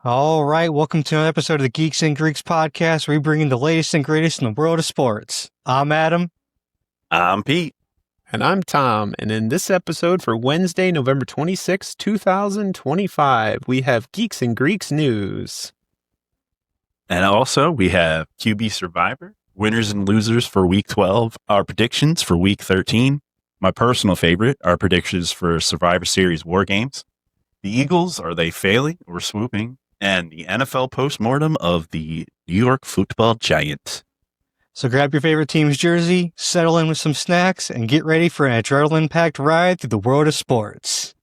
All right, welcome to another episode of the Geeks and Greeks podcast, where we bring in the latest and greatest in the world of sports. I'm Adam. I'm Pete. And I'm Tom. And in this episode for Wednesday, November 26, 2025, we have Geeks and Greeks news. And also, we have QB Survivor, winners and losers for Week 12, our predictions for Week 13, my personal favorite, our predictions for Survivor Series War Games, the Eagles, are they failing or swooping, and the NFL postmortem of the New York football giant. So grab your favorite team's jersey, settle in with some snacks, and get ready for an adrenaline-packed ride through the world of sports.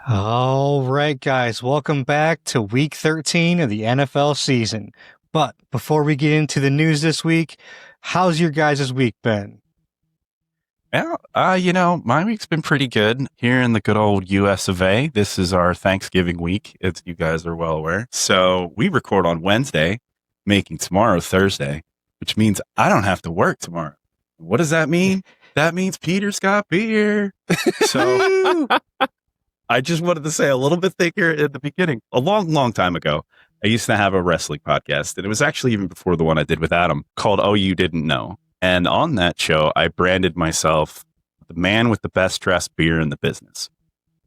All right, guys, welcome back to Week 13 of the NFL season. But before we get into the news this week, how's your guys' week been? Well, my week's been pretty good here in the good old US of A. This is our Thanksgiving week, as you guys are well aware. So we record on Wednesday, making tomorrow Thursday, which means I don't have to work tomorrow. What does that mean? That means Peter's got beer. So I just wanted to say a little bit thicker at the beginning. A long, long time ago, I used to have a wrestling podcast, and it was actually even before the one I did with Adam, called Oh You Didn't Know. And on that show, I branded myself the man with the best dressed beer in the business.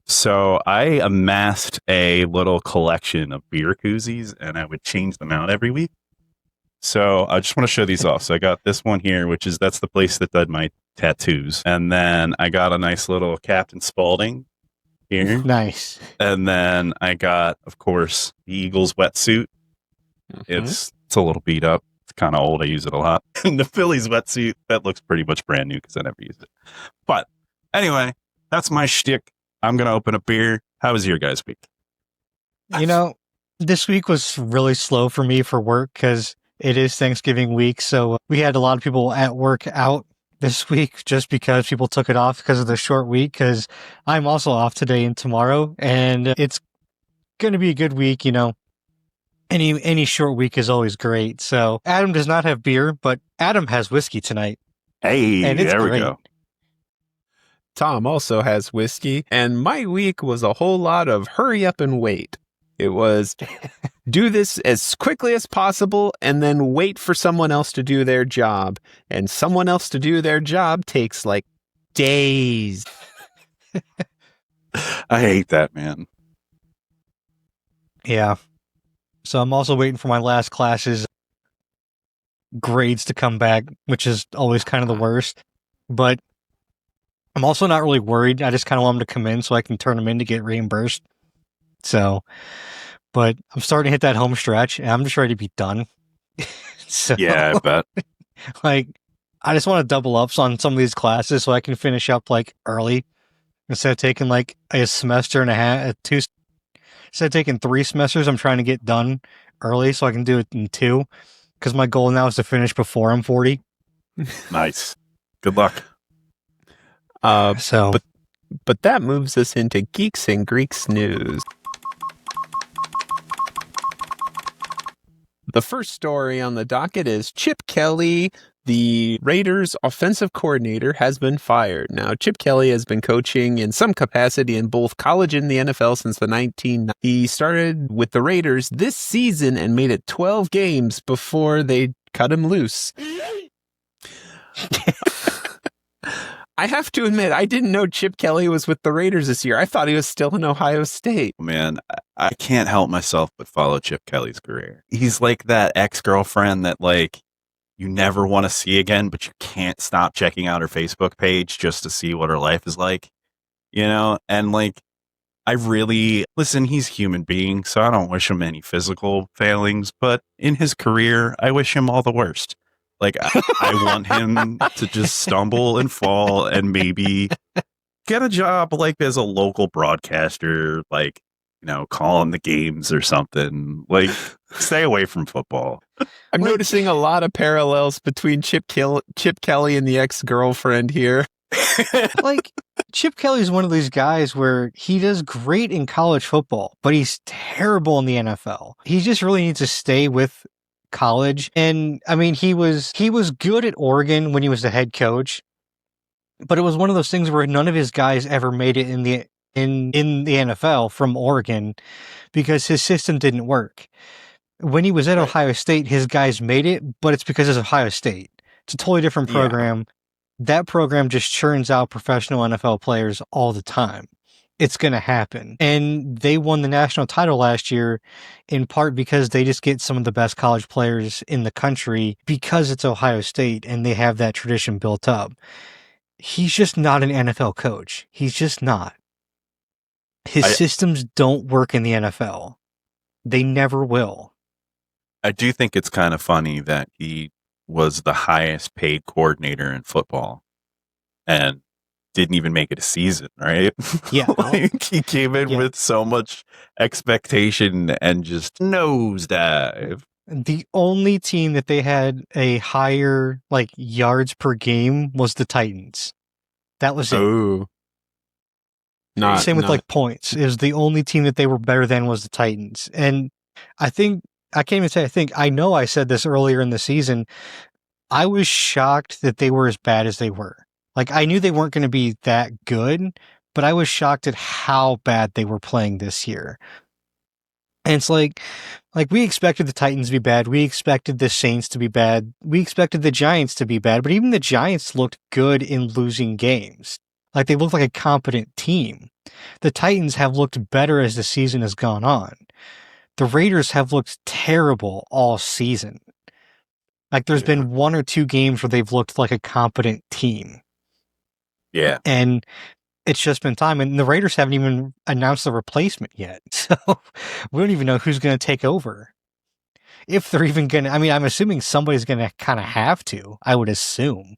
So I amassed a little collection of beer koozies, and I would change them out every week. So I just want to show these off. So I got this one here, that's the place that did my tattoos. And then I got a nice little Captain Spaulding here. Nice. And then I got, of course, the Eagles wetsuit. It's a little beat up. It's kind of old. I use it a lot. And the Phillies wetsuit, that looks pretty much brand new because I never used it. But anyway, that's my shtick. I'm going to open a beer. How was your guys' week? You know, this week was really slow for me for work because it is Thanksgiving week. So we had a lot of people at work out this week just because people took it off because of the short week, because I'm also off today and tomorrow, and it's going to be a good week. Any short week is always great. So Adam does not have beer, but Adam has whiskey tonight. Hey, and it's there we great. go. Tom also has whiskey, and my week was a whole lot of hurry up and wait. It was do this as quickly as possible and then wait for someone else to do their job. And someone else to do their job takes like days. I hate that, man. Yeah. So I'm also waiting for my last class's grades to come back, which is always kind of the worst. But I'm also not really worried. I just kind of want them to come in so I can turn them in to get reimbursed. So, but I'm starting to hit that home stretch, and I'm just ready to be done. So, Yeah, I bet. like, I just want to double up on some of these classes so I can finish up like early instead of taking like a semester and a half, instead of taking 3 semesters. I'm trying to get done early so I can do it in 2, because my goal now is to finish before I'm 40. Nice. Good luck. But that moves us into Geeks and Greeks news. The first story on the docket is Chip Kelly, the Raiders offensive coordinator, has been fired. Now, Chip Kelly has been coaching in some capacity in both college and the NFL since the 1990s. He started with the Raiders this season and made it 12 games before they cut him loose. I have to admit, I didn't know Chip Kelly was with the Raiders this year. I thought he was still in Ohio State. Man, I can't help myself but follow Chip Kelly's career. He's like that ex-girlfriend that like you never want to see again, but you can't stop checking out her Facebook page just to see what her life is like, And like, listen, he's a human being, so I don't wish him any physical failings, but in his career, I wish him all the worst. Like, I want him to just stumble and fall and maybe get a job like as a local broadcaster, like, calling the games or something. Like, stay away from football. I'm noticing a lot of parallels between Chip Kelly and the ex-girlfriend here. Like, Chip Kelly is one of these guys where he does great in college football, but he's terrible in the NFL. He just really needs to stay with college. And I mean, he was good at Oregon when he was the head coach, but it was one of those things where none of his guys ever made it in the NFL from Oregon because his system didn't work. When he was at Ohio State, his guys made it, but it's because it's Ohio State. It's a totally different program. Yeah. That program just churns out professional NFL players all the time. It's going to happen. And they won the national title last year in part because they just get some of the best college players in the country because it's Ohio State and they have that tradition built up. He's just not an NFL coach. He's just not. His systems don't work in the NFL. They never will. I do think it's kind of funny that he was the highest paid coordinator in football and didn't even make it a season, right? Yeah. Like, he came in with so much expectation and just nosedive. The only team that they had a higher yards per game was the Titans. That was it. Oh. Same with points. It was the only team that they were better than was the Titans. And I think I know I said this earlier in the season. I was shocked that they were as bad as they were. Like, I knew they weren't going to be that good, but I was shocked at how bad they were playing this year. And it's like we expected the Titans to be bad. We expected the Saints to be bad. We expected the Giants to be bad, but even the Giants looked good in losing games. Like, they looked like a competent team. The Titans have looked better as the season has gone on. The Raiders have looked terrible all season. Like, there's been one or two games where they've looked like a competent team. Yeah. And it's just been time. And the Raiders haven't even announced the replacement yet. So we don't even know who's going to take over. If they're even going to, I mean, I'm assuming somebody's going to kind of have to, I would assume.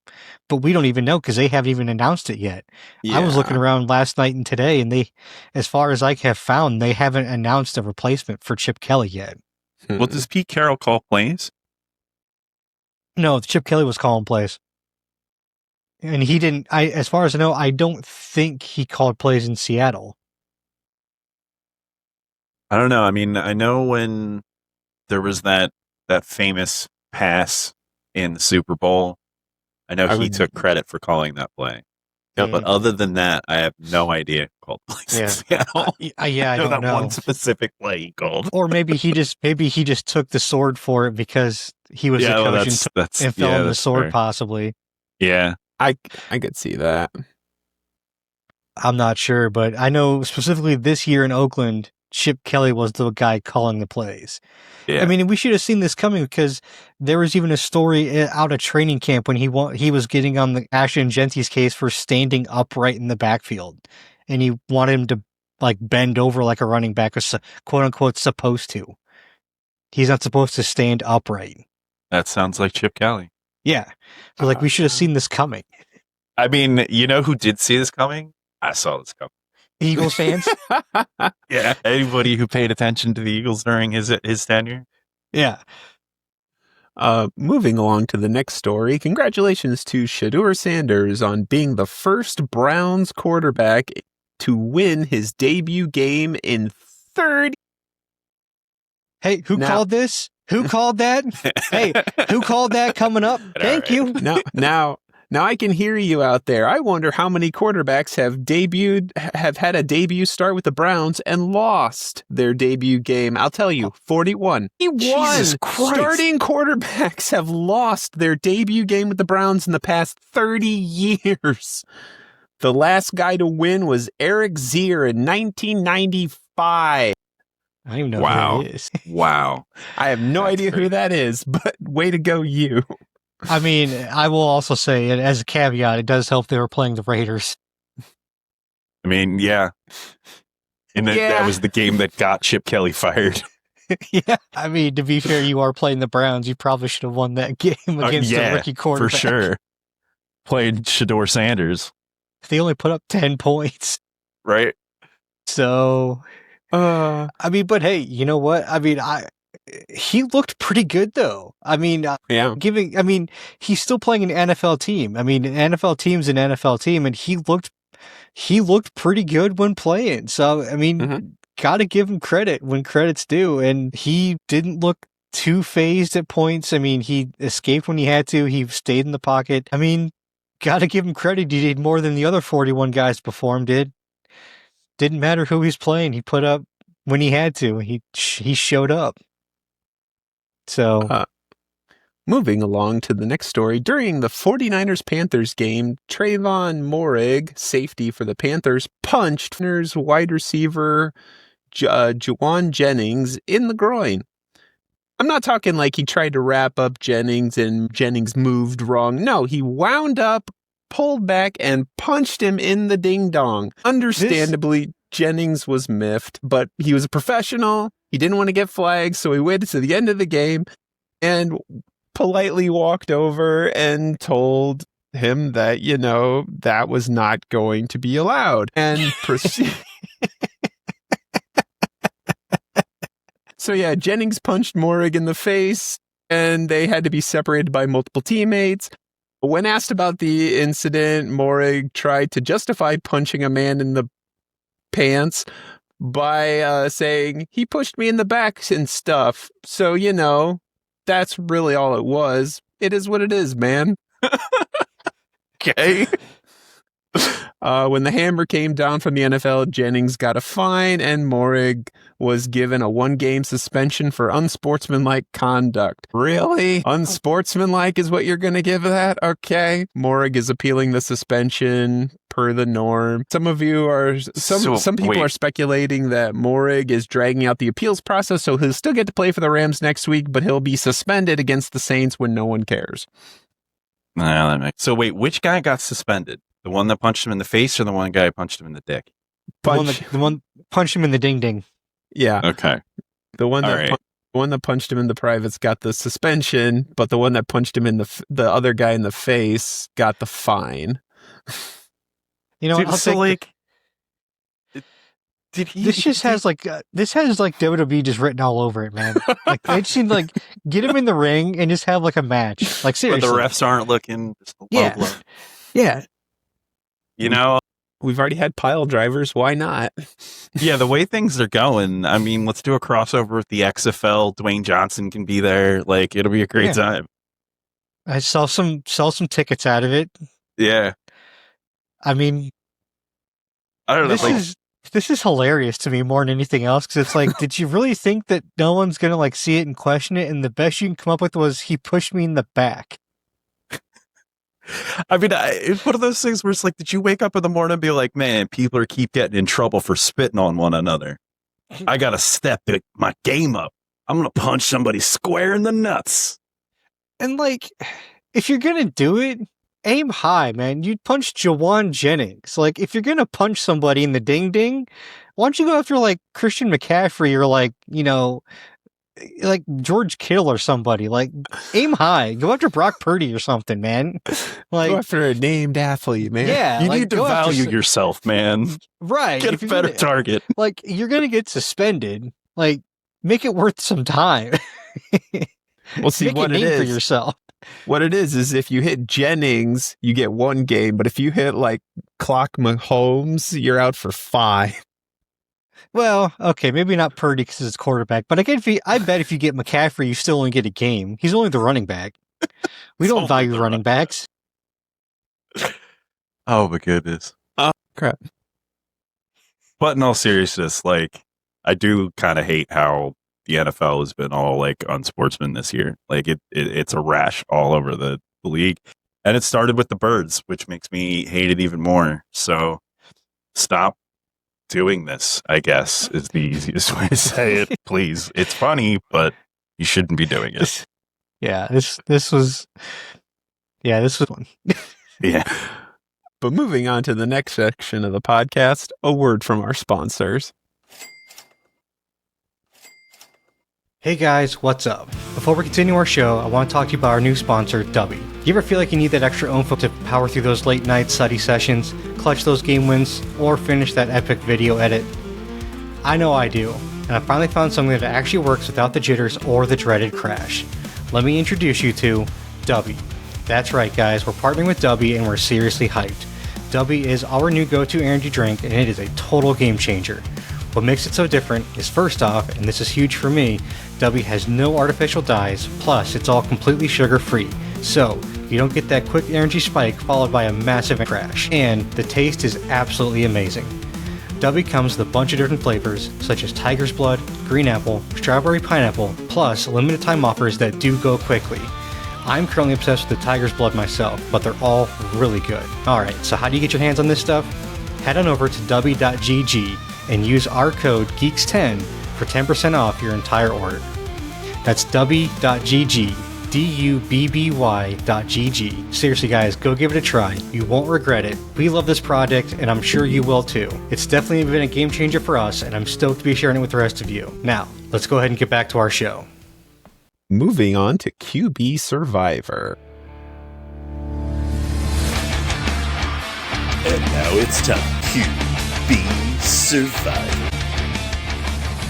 But we don't even know because they haven't even announced it yet. Yeah. I was looking around last night and today, and they, as far as I have found, they haven't announced a replacement for Chip Kelly yet. Well, does Pete Carroll call plays? No, Chip Kelly was calling plays. And he didn't, as far as I know, I don't think he called plays in Seattle. I don't know. I mean, I know when there was that famous pass in the Super Bowl, I know he took credit for calling that play. Yeah, but other than that, I have no idea who called plays in Seattle. I don't know. One specific play he called. Or maybe he just took the sword for it because he was the coach and fell on the sword, fair. Possibly. Yeah. I could see that. I'm not sure, but I know specifically this year in Oakland, Chip Kelly was the guy calling the plays. Yeah. I mean, we should have seen this coming because there was even a story out of training camp when he was getting on the Ashton Gentry's case for standing upright in the backfield, and he wanted him to bend over like a running back was quote unquote supposed to. He's not supposed to stand upright. That sounds like Chip Kelly. Yeah. So we should have seen this coming. I mean, you know who did see this coming? I saw this coming. Eagles fans? Yeah. Anybody who paid attention to the Eagles during his tenure? Yeah. Moving along to the next story. Congratulations to Shedeur Sanders on being the first Browns quarterback to win his debut game in 30. Hey, who called this? Who called that? Hey, who called that coming up? Thank you. Now I can hear you out there. I wonder how many quarterbacks have had a debut start with the Browns and lost their debut game. I'll tell you, 41. Jesus Christ. Starting quarterbacks have lost their debut game with the Browns in the past 30 years. The last guy to win was Eric Zier in 1995. I don't even know who that is. Wow. I have no idea who that is, but way to go, you. I mean, I will also say, as a caveat, it does help they were playing the Raiders. I mean, yeah. And that was the game that got Chip Kelly fired. Yeah, I mean, to be fair, you are playing the Browns. You probably should have won that game against a rookie quarterback. for sure. Played Shedeur Sanders, They only put up 10 points. right? So, I mean, but hey, you know what? I mean, he looked pretty good though. I mean, Yeah. he's still playing an NFL team. I mean, an NFL team's an NFL team, and he looked pretty good when playing. So, I mean, gotta give him credit when credit's due. And he didn't look too phased at points. I mean, he escaped when he had to. He stayed in the pocket. I mean, gotta give him credit. He did more than the other 41 guys before him did. Didn't matter who he's playing. He put up when he had to. He showed up. So, moving along to the next story. During the 49ers-Panthers game, Trayvon Moehrig, safety for the Panthers, punched Panthers wide receiver Juwan Jennings in the groin. I'm not talking like he tried to wrap up Jennings and Jennings moved wrong. No, he wound up, pulled back, and punched him in the ding-dong. Understandably, Jennings was miffed, but he was a professional. He didn't want to get flagged, so he waited to the end of the game and politely walked over and told him that, that was not going to be allowed. And proceed. So yeah, Jennings punched Moehrig in the face, and they had to be separated by multiple teammates. When asked about the incident, Moehrig tried to justify punching a man in the pants by saying, he pushed me in the back and stuff. So, that's really all it was. It is what it is, man. Okay. When the hammer came down from the NFL, Jennings got a fine, and Moehrig was given a 1-game suspension for unsportsmanlike conduct. Really? Unsportsmanlike is what you're going to give that? Okay. Moehrig is appealing the suspension per the norm. Some of you are, some people are speculating that Moehrig is dragging out the appeals process, so he'll still get to play for the Rams next week, but he'll be suspended against the Saints when no one cares. So wait, which guy got suspended? The one that punched him in the face, or the one guy who punched him in the dick? The one punched him in the ding ding. Yeah. Okay. The one that punched him in the privates got the suspension, but the one that punched him in the other guy in the face got the fine. Dude, did he? This has WWE just written all over it, man. Like they just need get him in the ring and just have a match. Like seriously, but the refs aren't looking. Just yeah, blow. Yeah. We've already had pile drivers. Why not? Yeah, the way things are going, I mean, let's do a crossover with the XFL. Dwayne Johnson can be there. It'll be a great time. I sell some tickets out of it. Yeah. I mean, I don't know. This is hilarious to me more than anything else, because it's did you really think that no one's gonna see it and question it? And the best you can come up with was he pushed me in the back. I mean, it's one of those things where it's did you wake up in the morning and be like, man, people keep getting in trouble for spitting on one another. I got to step my game up. I'm going to punch somebody square in the nuts. And if you're going to do it, aim high, man. You'd punch Juwan Jennings. If you're going to punch somebody in the ding ding, why don't you go after Christian McCaffrey or George Kittle or somebody? Aim high. Go after Brock Purdy or something, man. Go after a named athlete, man. Yeah. You need to value yourself, man. Right. Get a better target. You're going to get suspended. Make it worth some time. Well, see, Make what a name it is for yourself. What it is if you hit Jennings, you get 1 game. But if you hit Clock Mahomes, you're out for 5. Well, okay, maybe not Purdy because it's quarterback, but I bet if you get McCaffrey, you still only get a game. He's only the running back. We don't value running backs. Oh my goodness! Oh crap! But in all seriousness, I do kind of hate how the NFL has been all unsportsman this year. It's a rash all over the league, and it started with the birds, which makes me hate it even more. So stop doing this, I guess, is the easiest way to say it. Please. It's funny, but you shouldn't be doing it. This was one. Yeah. But moving on to the next section of the podcast, a word from our sponsors. Hey guys, what's up? Before we continue our show, I want to talk to you about our new sponsor, Dubby. You ever feel like you need that extra oomph to power through those late night study sessions, clutch those game wins, or finish that epic video edit? I know I do, and I finally found something that actually works without the jitters or the dreaded crash. Let me introduce you to Dubby. That's right guys, we're partnering with Dubby and we're seriously hyped. Dubby is our new go-to energy drink and it is a total game changer. What makes it so different is first off, and this is huge for me, Dubby has no artificial dyes, plus it's all completely sugar-free. So, you don't get that quick energy spike followed by a massive crash. And the taste is absolutely amazing. Dubby comes with a bunch of different flavors, such as tiger's blood, green apple, strawberry pineapple, plus limited time offers that do go quickly. I'm currently obsessed with the tiger's blood myself, but they're all really good. Alright, so how do you get your hands on this stuff? Head on over to dubby.gg and use our code GEEKS10 for 10% off your entire order. That's dubby.gg, dubby.gg. Seriously guys, go give it a try. You won't regret it. We love this product and I'm sure you will too. It's definitely been a game changer for us and I'm stoked to be sharing it with the rest of you. Now, let's go ahead and get back to our show. Moving on to QB Survivor. And now it's time QB Survivor.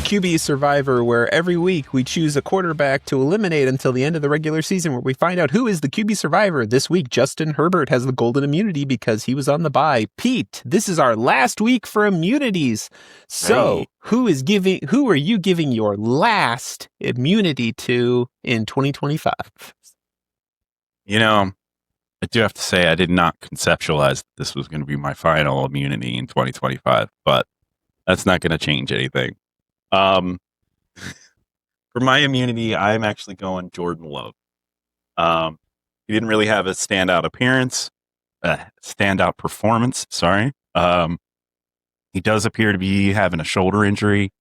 QB Survivor, where every week we choose a quarterback to eliminate until the end of the regular season, where we find out who is the QB Survivor. This week, Justin Herbert has the golden immunity because he was on the bye. Pete, this is our last week for immunities. So, Hey. who are you giving your last immunity to in 2025? You know, I do have to say I did not conceptualize that this was going to be my final immunity in 2025, but that's not going to change anything. For my immunity, I'm actually going Jordan Love. He didn't really have a standout performance. Sorry. He does appear to be having a shoulder injury.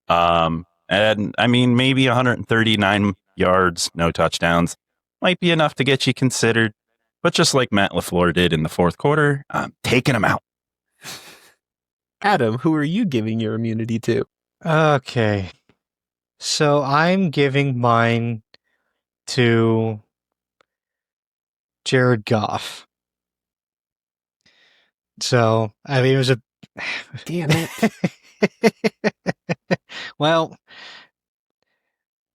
And I mean, maybe 139 yards, no touchdowns might be enough to get you considered. But just like Matt LaFleur did in the fourth quarter, I'm taking him out. Adam, who are you giving your immunity to? Okay. So I'm giving mine to Jared Goff. So, I mean, it was a... Damn it. Well,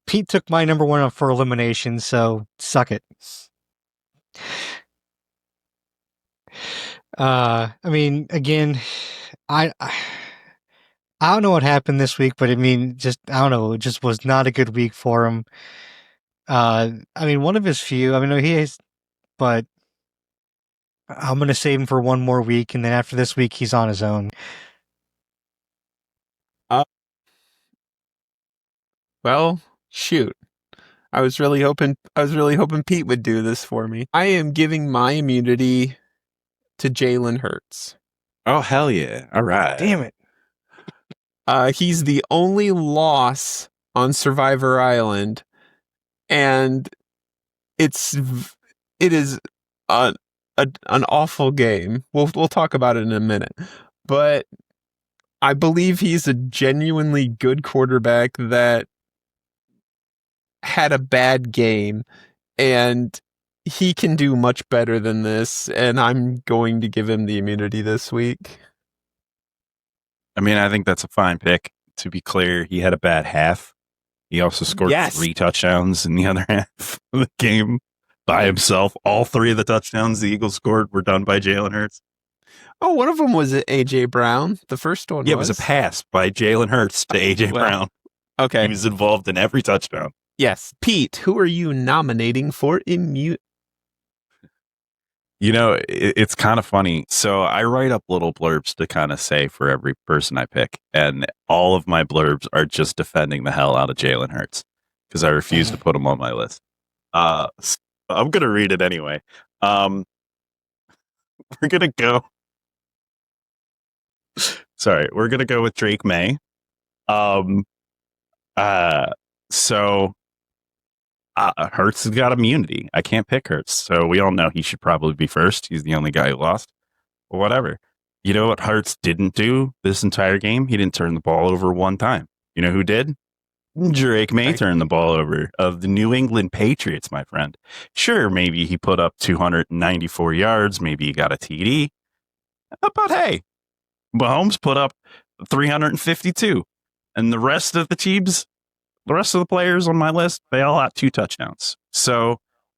Pete took my number one up for elimination, so suck it. I mean, again, I don't know what happened this week, but I mean, I don't know, it just was not a good week for him. I mean, one of his few, I mean, he is, but I'm going to save him for one more week, and then after this week, he's on his own. Well, shoot. I was really hoping Pete would do this for me. I am giving my immunity to Jalen Hurts. Oh, hell yeah. All right. Damn it. He's the only loss on Survivor Island, and it is an awful game. We'll talk about it in a minute, but I believe he's a genuinely good quarterback that had a bad game, and he can do much better than this, and I'm going to give him the immunity this week. I mean, I think that's a fine pick. To be clear, he had a bad half. He also scored 3 touchdowns in the other half of the game by himself. All 3 of the touchdowns the Eagles scored were done by Jalen Hurts. Oh, one of them was A.J. Brown. The first one it was a pass by Jalen Hurts to A.J. Brown. Okay. He was involved in every touchdown. Yes. Pete, who are you nominating for immunity? You know, it's kind of funny. So I write up little blurbs to kind of say for every person I pick. And all of my blurbs are just defending the hell out of Jalen Hurts because I refuse to put him on my list. So I'm going to read it anyway. We're going to go. Sorry, we're going to go with Drake May. So Hurts has got immunity. I can't pick Hurts. So we all know he should probably be first. He's the only guy who lost. But whatever. You know what Hurts didn't do this entire game? He didn't turn the ball over one time. You know who did? Drake May turned the ball over of the New England Patriots, my friend. Sure, maybe he put up 294 yards. Maybe he got a TD. But hey, Mahomes put up 352. And the rest of the teams, the rest of the players on my list, they all had 2 touchdowns. So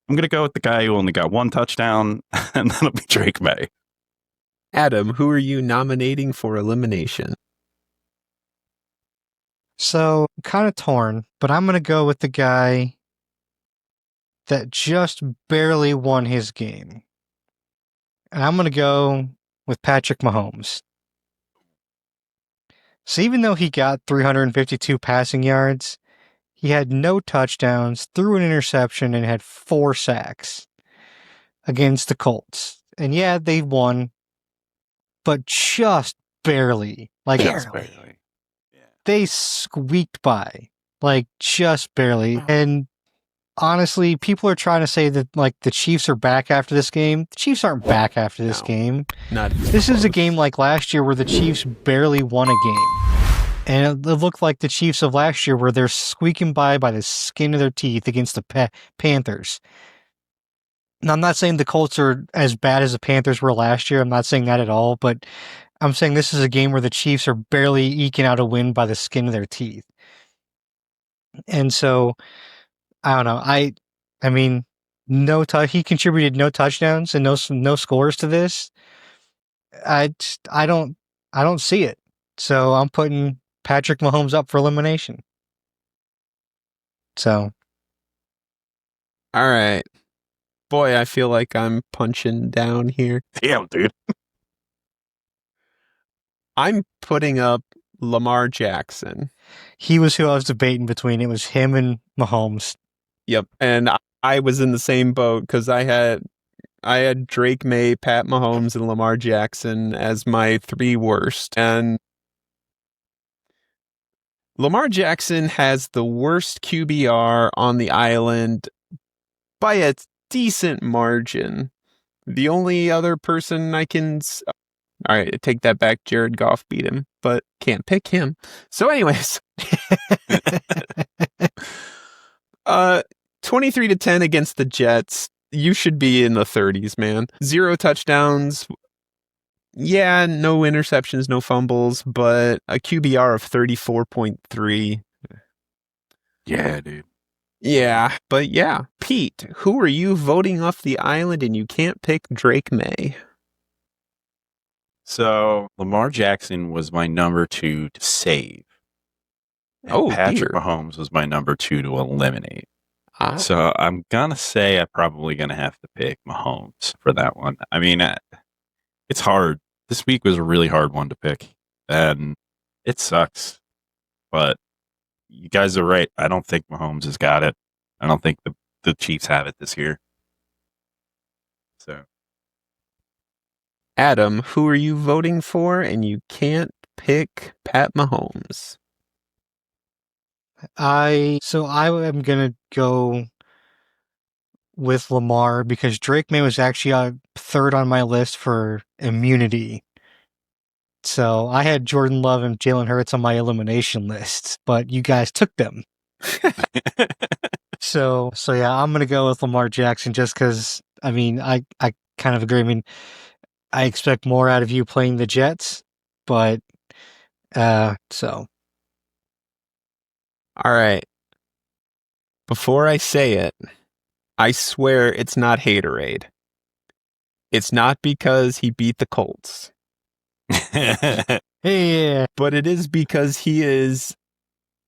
I'm going to go with the guy who only got 1 touchdown, and that'll be Drake May. Adam, who are you nominating for elimination? So, I'm kind of torn, but I'm going to go with the guy that just barely won his game. And I'm going to go with Patrick Mahomes. So even though he got 352 passing yards, he had no touchdowns, threw an interception, and had 4 sacks against the Colts. And yeah, they won, but just barely. Like, Just barely. they squeaked by, like just barely. And honestly, people are trying to say that like the Chiefs are back after this game. The Chiefs aren't back after this game. Not This is a game like last year where the Chiefs barely won a game. And it looked like the Chiefs of last year where they're squeaking by the skin of their teeth against the Panthers. Now, I'm not saying the Colts are as bad as the Panthers were last year. I'm not saying that at all, but I'm saying this is a game where the Chiefs are barely eking out a win by the skin of their teeth. And so, I don't know. I mean, he contributed no touchdowns and no scores to this. I don't see it. So I'm putting Patrick Mahomes up for elimination. So, all right. Boy, I feel like I'm punching down here. Damn, dude. I'm putting up Lamar Jackson. he was who I was debating between. It was him and Mahomes. Yep. And I was in the same boat because I had Drake May, Pat Mahomes, and Lamar Jackson as my 3 worst. And Lamar Jackson has the worst QBR on the island by a decent margin. The only other person I can... All right, I take that back. Jared Goff beat him, but can't pick him. So anyways, 23-10 against the Jets. You should be in the 30s, man. 0 touchdowns. Yeah, no interceptions, no fumbles, but a QBR of 34.3. Yeah, dude. Yeah, but yeah. Pete, who are you voting off the island and you can't pick Drake May? So Lamar Jackson was my number 2 to save. And Patrick Mahomes was my number 2 to eliminate. So I'm going to say I'm probably going to have to pick Mahomes for that one. I mean, it's hard. This week was a really hard one to pick. And it sucks. But you guys are right. I don't think Mahomes has got it. I don't think the Chiefs have it this year. So, Adam, who are you voting for? And you can't pick Pat Mahomes. I am going to go with Lamar because Drake May was actually 3rd on my list for immunity. So I had Jordan Love and Jalen Hurts on my elimination list, but you guys took them. So yeah, I'm going to go with Lamar Jackson just because, I mean, I kind of agree. I mean, I expect more out of you playing the Jets, but so. All right. Before I say it, I swear it's not haterade. It's not because he beat the Colts. Yeah. But it is because he is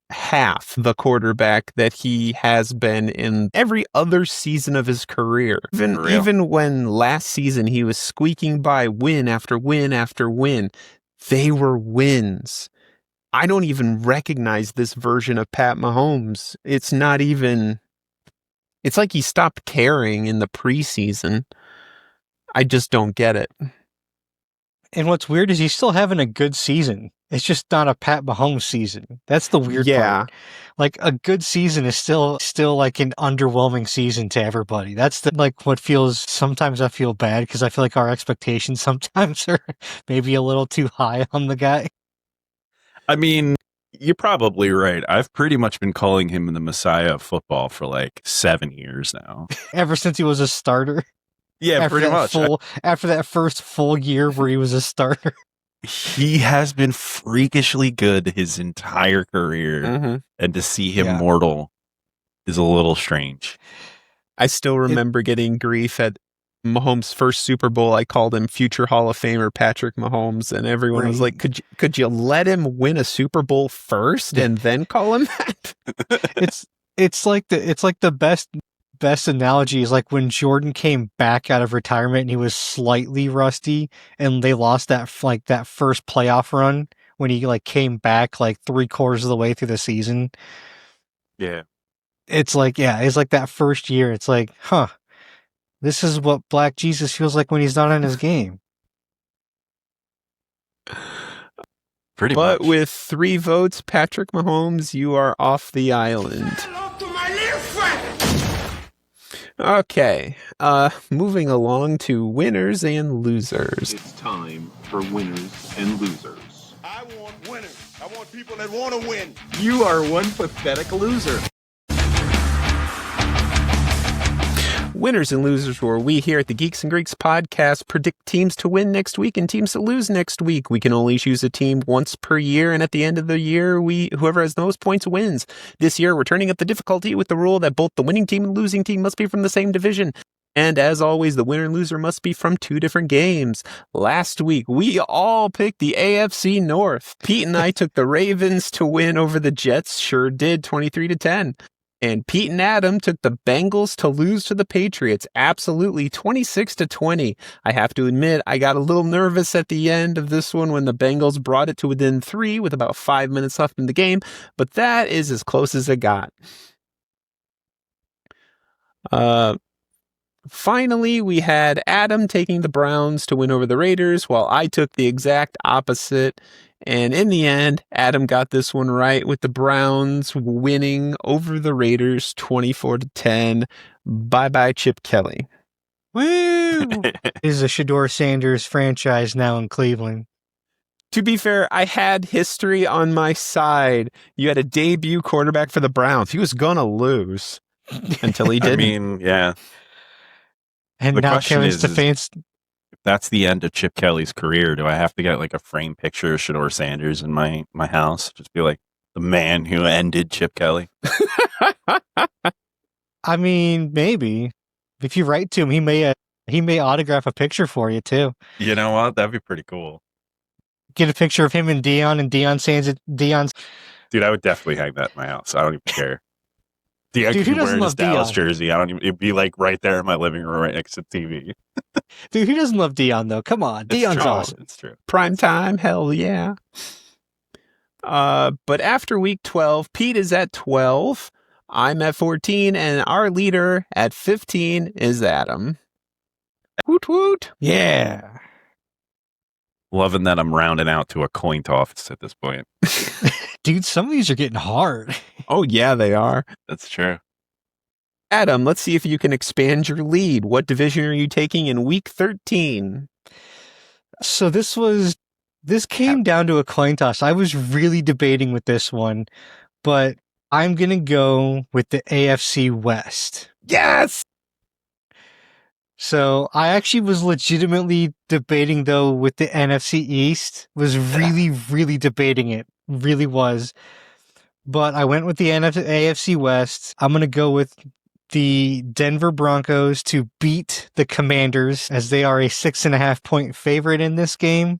half the quarterback that he has been in every other season of his career. Even when last season he was squeaking by win after win after win, they were wins. I don't even recognize this version of Pat Mahomes. It's not even... It's like he stopped caring in the preseason. I just don't get it. And what's weird is he's still having a good season. It's just not a Pat Mahomes season. That's the weird part. Like a good season is still like an underwhelming season to everybody. That's what feels, sometimes I feel bad because I feel like our expectations sometimes are maybe a little too high on the guy. I mean, You're probably right. I've pretty much been calling him the Messiah of football for like 7 years now. Ever since he was a starter. Yeah, after pretty that much. After that first full year where he was a starter. He has been freakishly good his entire career, Mm-hmm. and to see him Yeah. mortal is a little strange. I still remember getting grief at Mahomes' first Super Bowl. I called him future Hall of Famer Patrick Mahomes, and everyone was Right. like, could you let him win a Super Bowl first and then call him that? It's like the best analogy is like when Jordan came back out of retirement and he was slightly rusty and they lost that first playoff run when he like came back like 3/4 of the way through the season. Yeah. It's like that first year. It's like, this is what Black Jesus feels like when he's not in his game. Pretty But much. with 3 votes, Patrick Mahomes, you are off the island. Okay, moving along to winners and losers. It's time for winners and losers. I want winners. I want people that want to win. You are one pathetic loser. Winners and losers, where we here at the Geeks and Greeks podcast predict teams to win next week and teams to lose next week. We can only choose a team once per year, and at the end of the year, whoever has the most points wins. This year, we're turning up the difficulty with the rule that both the winning team and losing team must be from the same division. And as always, the winner and loser must be from 2 different games. Last week, we all picked the AFC North. Pete and I took the Ravens to win over the Jets. Sure did, 23-10. And Pete and Adam took the Bengals to lose to the Patriots. Absolutely, 26-20. I have to admit, I got a little nervous at the end of this one when the Bengals brought it to within 3 with about 5 minutes left in the game. But that is as close as it got. Finally, we had Adam taking the Browns to win over the Raiders, while I took the exact opposite. And in the end, Adam got this one right with the Browns winning over the Raiders 24-10. Bye-bye, Chip Kelly. Woo! Is a Shedeur Sanders franchise now in Cleveland. To be fair, I had history on my side. You had a debut quarterback for the Browns. He was gonna lose until he I didn't. mean, yeah. And The now question Kevin is- Stefanski. If that's the end of Chip Kelly's career, do I have to get like a framed picture of Shedeur Sanders in my house? Just be like the man who ended Chip Kelly. I mean, maybe if you write to him, he may autograph a picture for you too. You know what? That'd be pretty cool. Get a picture of him and Deion Sanders. Dude, I would definitely hang that in my house. I don't even care. Deion Dude, could who be doesn't wearing his love Dallas Deion? jersey. It'd be like right there in my living room, right next to the TV. Dude, who doesn't love Deion though? Come on, It's Deion's true. awesome. It's true. Prime time, hell yeah. But after week 12, Pete is at 12, I'm at 14, and our leader at 15 is Adam. Woot woot. Yeah. Loving that I'm rounding out to a coin toss at this point. Dude, some of these are getting hard. Oh yeah, they are. That's true. Adam, let's see if you can expand your lead. What division are you taking in week 13? So this came down to a coin toss. I was really debating with this one, but I'm going to go with the AFC West. Yes! So I actually was legitimately debating though with the NFC East. Was really, really debating it. Really was. But I went with the AFC West. I'm going to go with the Denver Broncos to beat the Commanders as they are a 6.5 point favorite in this game.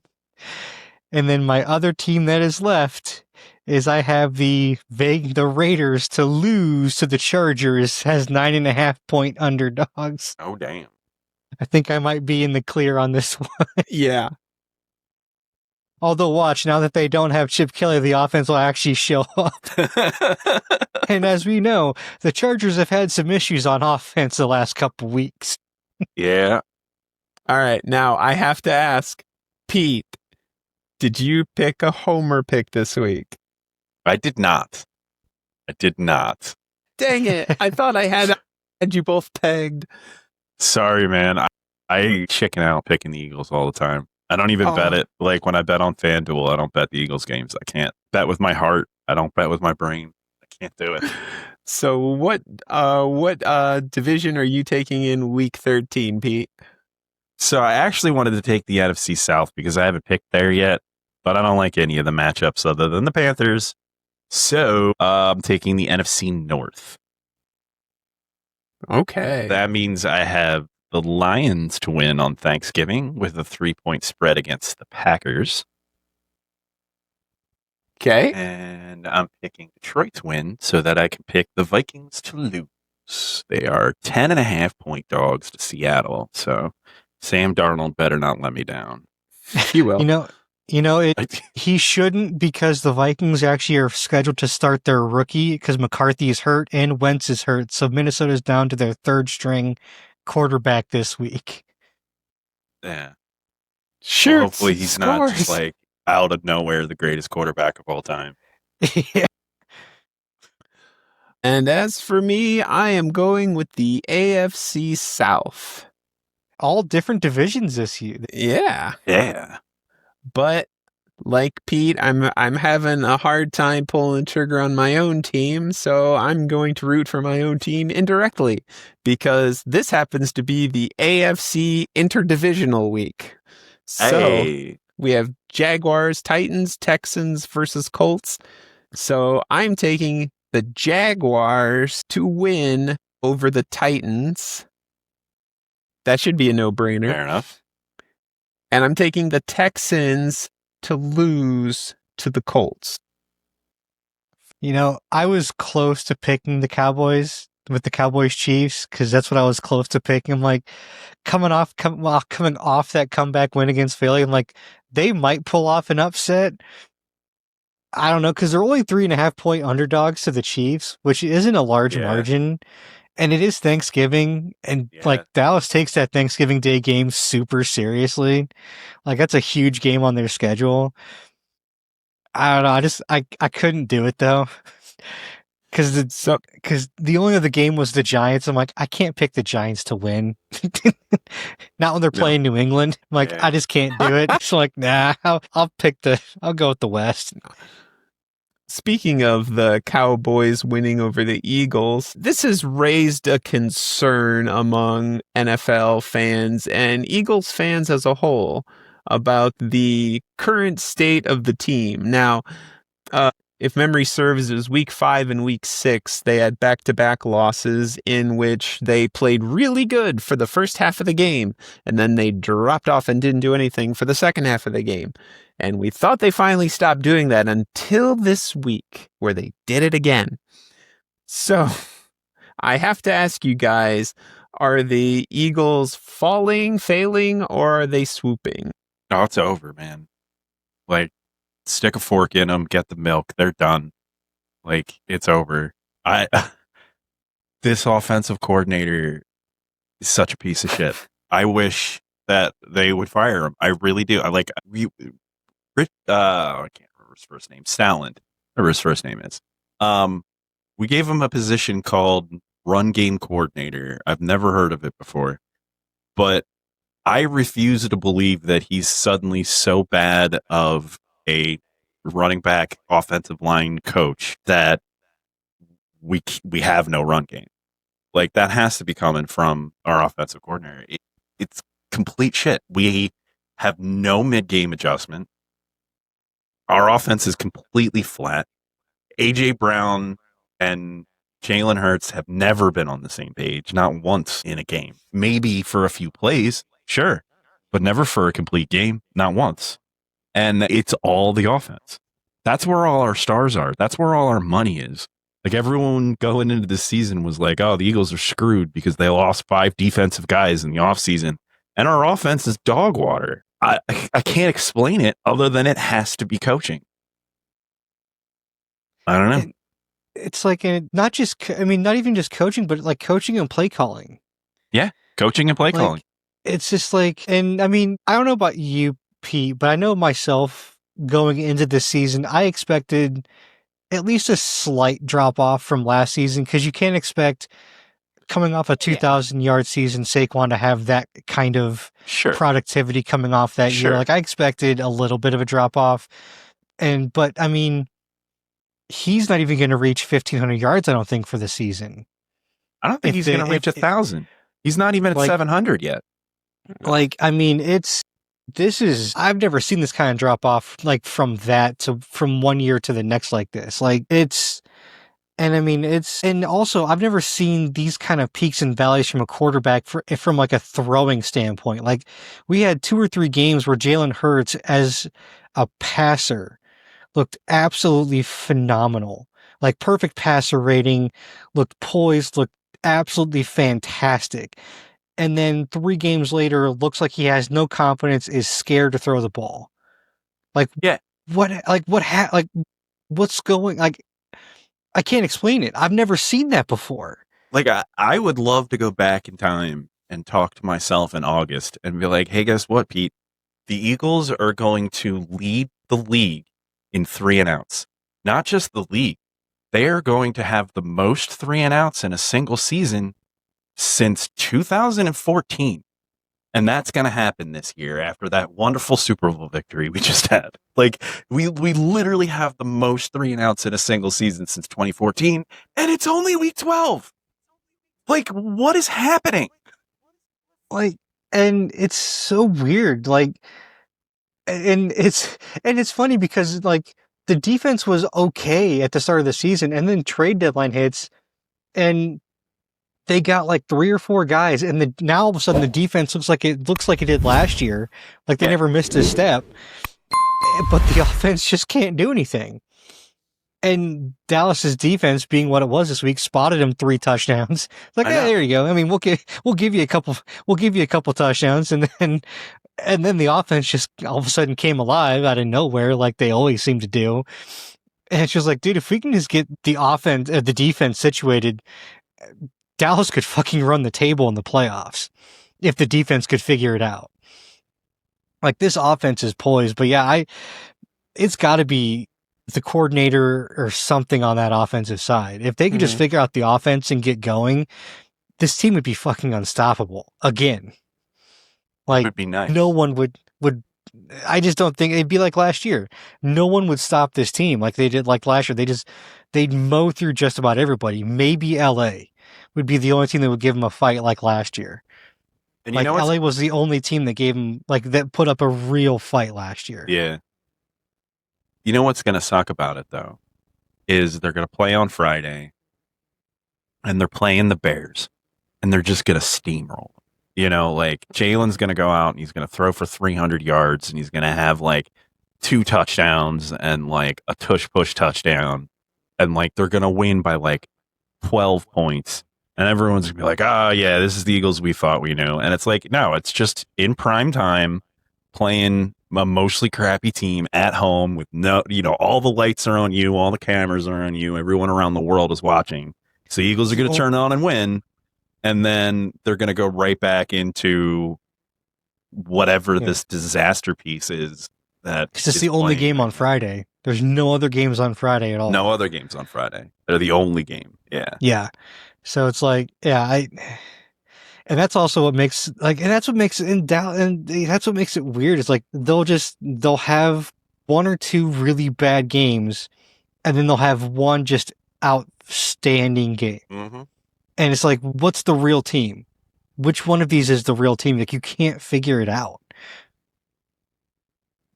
And then my other team that is left is I have the Raiders to lose to the Chargers as 9.5 point underdogs. Oh, damn. I think I might be in the clear on this one. Yeah. Although watch, now that they don't have Chip Kelly, the offense will actually show up. And as we know, the Chargers have had some issues on offense the last couple weeks. Yeah. All right, now I have to ask, Pete, did you pick a homer pick this week? I did not. Dang it. I thought I had you both pegged. Sorry, man. I chicken out picking the Eagles all the time. I don't even bet it. Like when I bet on FanDuel, I don't bet the Eagles games. I can't bet with my heart. I don't bet with my brain. I can't do it. So what division are you taking in week 13, Pete? So I actually wanted to take the NFC South because I haven't picked there yet, but I don't like any of the matchups other than the Panthers. So I'm taking the NFC North. Okay. That means I have the Lions to win on Thanksgiving with a 3-point spread against the Packers. Okay. And I'm picking Detroit to win so that I can pick the Vikings to lose. They are 10.5-point dogs to Seattle. So Sam Darnold better not let me down. He will. He shouldn't, because the Vikings actually are scheduled to start their rookie because McCarthy is hurt and Wentz is hurt. So Minnesota's down to their third string quarterback this week. Yeah. Sure. Well, hopefully he's not just like out of nowhere the greatest quarterback of all time. Yeah. And as for me, I am going with the AFC South. All different divisions this year. Yeah. Yeah. But like Pete, I'm having a hard time pulling the trigger on my own team, so I'm going to root for my own team indirectly because this happens to be the AFC interdivisional week. So we have Jaguars, Titans, Texans versus Colts. So I'm taking the Jaguars to win over the Titans. That should be a no-brainer. Fair enough. And I'm taking the Texans to lose to the Colts. I was close to picking the Cowboys with the Cowboys Chiefs because that's what I was close to picking. I'm like, coming off that comeback win against Philly, I'm like, they might pull off an upset. I don't know, because they're only 3.5-point underdogs to the Chiefs, which isn't a large margin. And it is Thanksgiving, and Dallas takes that Thanksgiving Day game super seriously. Like, that's a huge game on their schedule. I don't know. I couldn't do it though, because the only other game was the Giants. I'm like, I can't pick the Giants to win. Not when they're playing New England. I'm like, I just can't do it. So like, nah, I'll go with the West. Speaking of the Cowboys winning over the Eagles, this has raised a concern among NFL fans and Eagles fans as a whole about the current state of the team. Now, if memory serves, it was week 5 and week 6. They had back-to-back losses in which they played really good for the first half of the game, and then they dropped off and didn't do anything for the second half of the game. And we thought they finally stopped doing that until this week, where they did it again. So, I have to ask you guys, are the Eagles failing, or are they swooping? Oh, it's over, man. Like, stick a fork in them, get the milk. They're done. Like, it's over. This offensive coordinator is such a piece of shit. I wish that they would fire him. I really do. I can't remember his first name. Stalland, whatever his first name is. We gave him a position called run game coordinator. I've never heard of it before, but I refuse to believe that he's suddenly so bad of a running back offensive line coach that we have no run game. Like, that has to be coming from our offensive coordinator. It's complete shit. We have no mid-game adjustment. Our offense is completely flat. A.J. Brown and Jalen Hurts have never been on the same page, not once in a game. Maybe for a few plays, sure, but never for a complete game, not once. And it's all the offense. That's where all our stars are. That's where all our money is. Like, everyone going into this season was like, oh, the Eagles are screwed because they lost 5 defensive guys in the offseason. And our offense is dog water. I can't explain it other than it has to be coaching. I don't know. It's like, not even just coaching, but like coaching and play calling. Yeah, coaching and play calling. It's just like, and I mean, I don't know about you, Pete, but I know myself going into this season, I expected at least a slight drop off from last season, because you can't expect coming off a 2,000-yard season Saquon to have that kind of productivity coming off that year. Like, I expected a little bit of a drop off, but I mean, he's not even going to reach 1,500 yards, I don't think, for the season. I don't think he's going to reach 1,000. He's not even at 700 yet. Like, I mean, I've never seen this kind of drop off, like, from 1 year to the next like this. Like, and also, I've never seen these kind of peaks and valleys from a quarterback from like a throwing standpoint. Like, we had 2 or 3 games where Jalen Hurts as a passer looked absolutely phenomenal. Like, perfect passer rating, looked poised, looked absolutely fantastic. And then 3 games later, looks like he has no confidence, is scared to throw the ball. Like, yeah. What's going, like, I can't explain it. I've never seen that before. Like, I would love to go back in time and talk to myself in August and be like, hey, guess what, Pete? The Eagles are going to lead the league in 3-and-outs. Not just the league. They are going to have the most 3-and-outs in a single season since 2014. And that's going to happen this year after that wonderful Super Bowl victory we just had. Like, we literally have the most 3-and-outs in a single season since 2014, and it's only week 12. Like, what is happening? Like, and it's so weird. Like, and it's funny because, like, the defense was okay at the start of the season, and then trade deadline hits, and they got like 3 or 4 guys, and now all of a sudden the defense looks like it did last year. Like, they never missed a step, but the offense just can't do anything. And Dallas's defense, being what it was this week, spotted him 3 touchdowns. Like, hey, there you go. I mean, we'll give you a couple touchdowns, and then the offense just all of a sudden came alive out of nowhere, like they always seem to do. And it's just like, dude, if we can just get the defense situated, Dallas could fucking run the table in the playoffs if the defense could figure it out. Like, this offense is poised, but yeah, it's got to be the coordinator or something on that offensive side. If they could just figure out the offense and get going, this team would be fucking unstoppable again. Like, would be nice. No one would. I just don't think it'd be like last year. No one would stop this team like they did like last year. They'd mow through just about everybody. Maybe LA would be the only team that would give them a fight like last year. And like, LA was the only team that gave them, like, that put up a real fight last year. Yeah. You know what's going to suck about it, though, is they're going to play on Friday, and they're playing the Bears, and they're just going to steamroll. You know, like, Jalen's going to go out, and he's going to throw for 300 yards, and he's going to have, like, 2 touchdowns and, like, a tush-push touchdown, and, like, they're going to win by, like, 12 points. And everyone's going to be like, yeah, this is the Eagles we thought we knew. And it's like, no, it's just in prime time playing a mostly crappy team at home with all the lights are on you, all the cameras are on you, everyone around the world is watching. So Eagles are going to turn on and win, and then they're going to go right back into whatever this disaster piece is. Because it's the only game on Friday. There's no other games on Friday at all. No other games on Friday. They're the only game. Yeah. Yeah. So it's like, and that's also what makes that's what makes it weird. It's like they'll have 1 or 2 really bad games, and then they'll have one just outstanding game. Mm-hmm. And it's like, what's the real team? Which one of these is the real team? Like, you can't figure it out.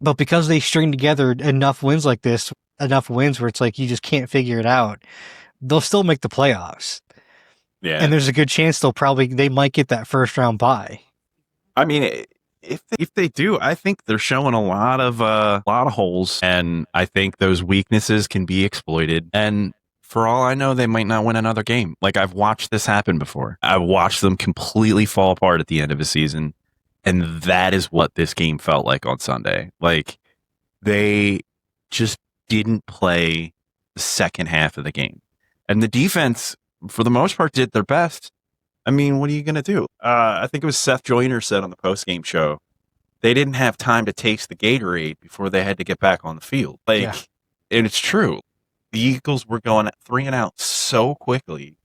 But because they string together enough wins like this, enough wins where it's like you just can't figure it out, they'll still make the playoffs. Yeah. And there's a good chance they might get that first round bye. I mean, if they do, I think they're showing a lot of holes, and I think those weaknesses can be exploited. And for all I know, they might not win another game. Like, I've watched this happen before. I've watched them completely fall apart at the end of a season, and that is what this game felt like on Sunday. Like, they just didn't play the second half of the game, and the defense, for the most part, did their best. I mean, what are you going to do? I think it was Seth Joyner said on the postgame show, they didn't have time to taste the Gatorade before they had to get back on the field. And it's true. The Eagles were going 3-and-out so quickly,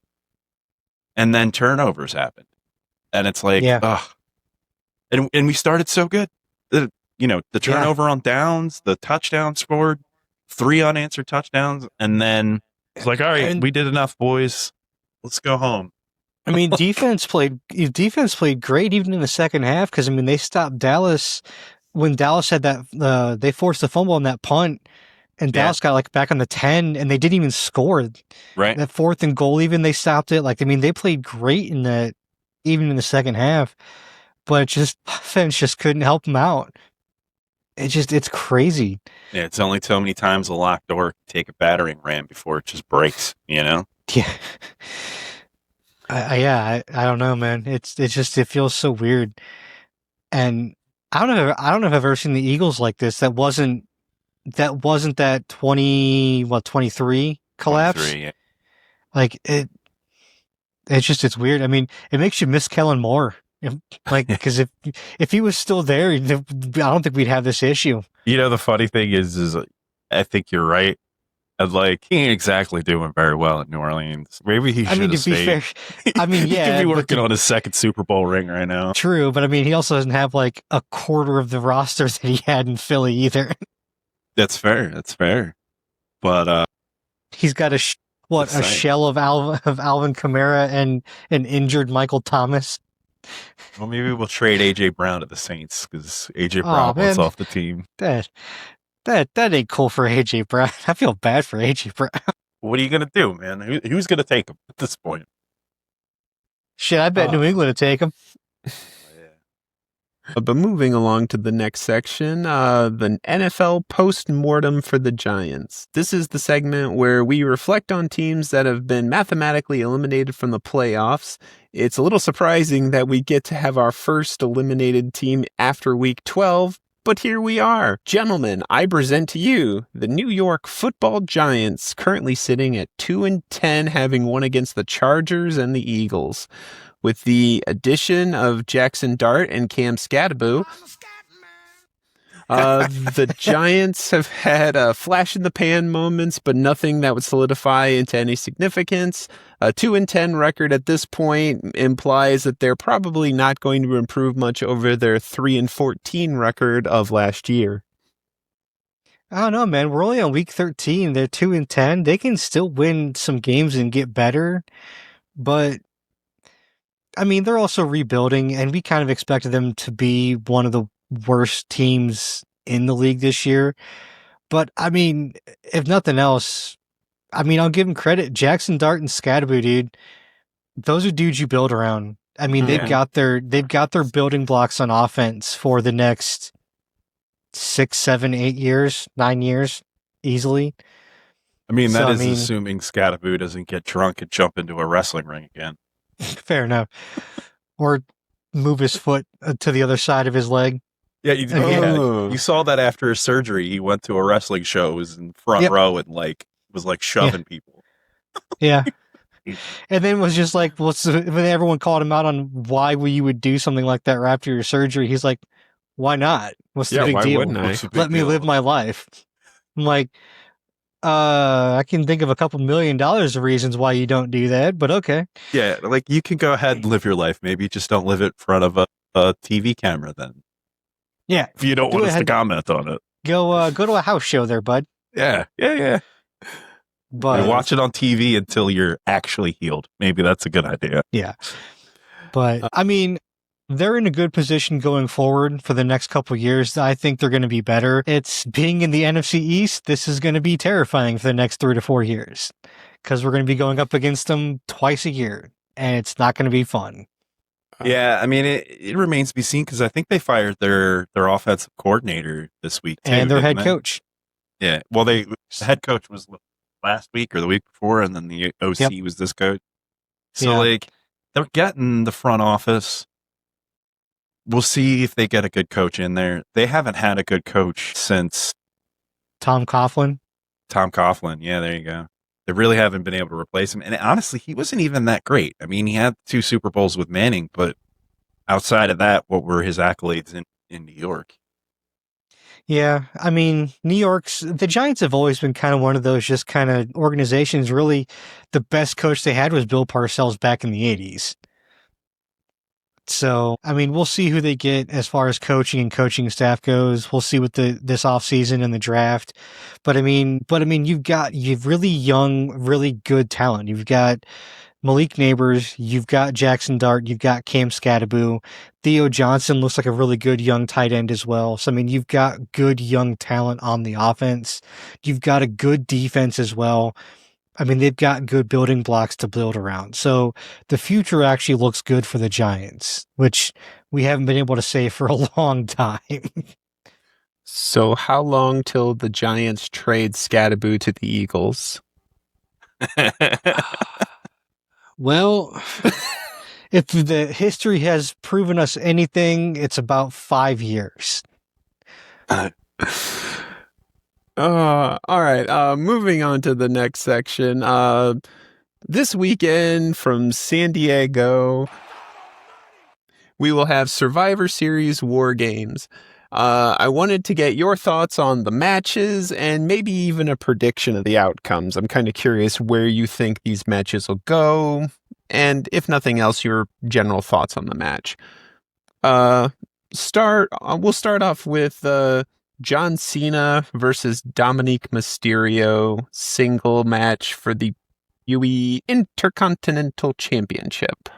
and then turnovers happened. And it's like, ugh. And we started so good. The turnover on downs, the touchdown scored, 3 unanswered touchdowns, and then it's like, all right, And- we did enough, boys. Let's go home. I mean, defense played great even in the second half because I mean they stopped Dallas when Dallas had that they forced the fumble on that punt, and Yeah. Dallas got like back on the 10, and they didn't even score Right? that 4th and goal. Even they stopped it. Like I mean, they played great in that even in the second half, but just offense just couldn't help them out. It's crazy. Yeah, it's only so many times a locked door can take a battering ram before it just breaks, you know? Yeah. I don't know, man. It feels so weird. And I don't know if I've ever seen the Eagles like this. That wasn't that 23 collapse. 23, yeah. Like it's weird. I mean, it makes you miss Kellen Moore. Like, because if he was still there, I don't think we'd have this issue. You know, the funny thing is I think you're right. And like, he ain't exactly doing very well in New Orleans. Maybe he should I mean, have to be stayed. fair, I mean, He yeah, could be but working on his second Super Bowl ring right now. true, but I mean, he also doesn't have like a quarter of the roster that he had in Philly either. That's fair. But He's got a That's right. shell of Alvin Kamara and an injured Michael Thomas. well, maybe we'll trade AJ Brown to the Saints because AJ Oh, Brown wants man. off the team. That ain't cool for AJ Brown. I feel bad for AJ Brown. What are you gonna do, man? Who's gonna take him at this point? Shit, I bet New England would take him. But moving along to the next section, the NFL post-mortem for the Giants. This is the segment where we reflect on teams that have been mathematically eliminated from the playoffs. It's a little surprising that we get to have our first eliminated team after week 12, but here we are. Gentlemen, I present to you the New York Football Giants, currently sitting at 2-10, having won against the Chargers and the Eagles. With the addition of Jackson Dart and Cam Scatterbo, the Giants have had flash-in-the-pan moments, but nothing that would solidify into any significance. A 2-10 record at this point implies that they're probably not going to improve much over their 3-14 record of last year. I don't know, man. We're only on week 13. They're 2-10. They can still win some games and get better, but I mean, they're also rebuilding, and we kind of expected them to be one of the worst teams in the league this year. But I mean, if nothing else, I mean, I'll give them credit. Jackson Dart and Scatterbo, dude, those are dudes you build around. I mean, they've got their building blocks on offense for the next 6, 7, 8 years, 9 years, easily. I mean, that So, I is mean- assuming Scatterbo doesn't get drunk and jump into a wrestling ring again. Fair enough. Or move his foot to the other side of his leg. Yeah, Again. you saw that after his surgery. He went to a wrestling show, was in front Yep. row, and was shoving people. Yeah. And then was just like, when everyone called him out on why you would do something like that right after your surgery, he's like, why not? What's the big why deal? wouldn't I? What's the big Let me deal? live my life. I'm like, I can think of a couple $1 million of reasons why you don't do that, but okay. Yeah, you can go ahead and live your life. Maybe just don't live it in front of a TV camera then. Yeah. If you don't Do want us to ahead. comment on it. Go to a house show there, bud. Yeah. But And watch it on TV until you're actually healed. Maybe that's a good idea. yeah. But I mean, they're in a good position going forward for the next couple of years. I think they're going to be better. It's being in the NFC East. This is going to be terrifying for the next 3 to 4 years because we're going to be going up against them twice a year, and it's not going to be fun. Yeah, I mean, it remains to be seen because I think they fired their offensive coordinator this week too, And their head didn't they? coach. Yeah, well, the head coach was last week or the week before, and then the OC was this coach. So Yeah. they're getting the front office. We'll see if they get a good coach in there. They haven't had a good coach since Tom Coughlin. Tom Coughlin. Yeah, there you go. They really haven't been able to replace him. And honestly, he wasn't even that great. I mean, he had 2 Super Bowls with Manning, but outside of that, what were his accolades in New York? Yeah, I mean, the Giants have always been kind of one of those just kind of organizations. Really, the best coach they had was Bill Parcells back in the 80s. So, I mean, we'll see who they get as far as coaching and coaching staff goes. We'll see what this offseason and the draft. But I mean, you've really young, really good talent. You've got Malik Neighbors, you've got Jackson Dart, you've got Cam Scadaboo. Theo Johnson looks like a really good young tight end as well. So, I mean, you've got good young talent on the offense. You've got a good defense as well. I mean, they've got good building blocks to build around. So the future actually looks good for the Giants, which we haven't been able to say for a long time. So how long till the Giants trade Scadaboo to the Eagles? Well, if the history has proven us anything, it's about 5 years. All right. Moving on to the next section. This weekend from San Diego, we will have Survivor Series War Games. I wanted to get your thoughts on the matches and maybe even a prediction of the outcomes. I'm kind of curious where you think these matches will go, and if nothing else, your general thoughts on the match. We'll start off with John Cena versus Dominic Mysterio single match for the UE Intercontinental Championship.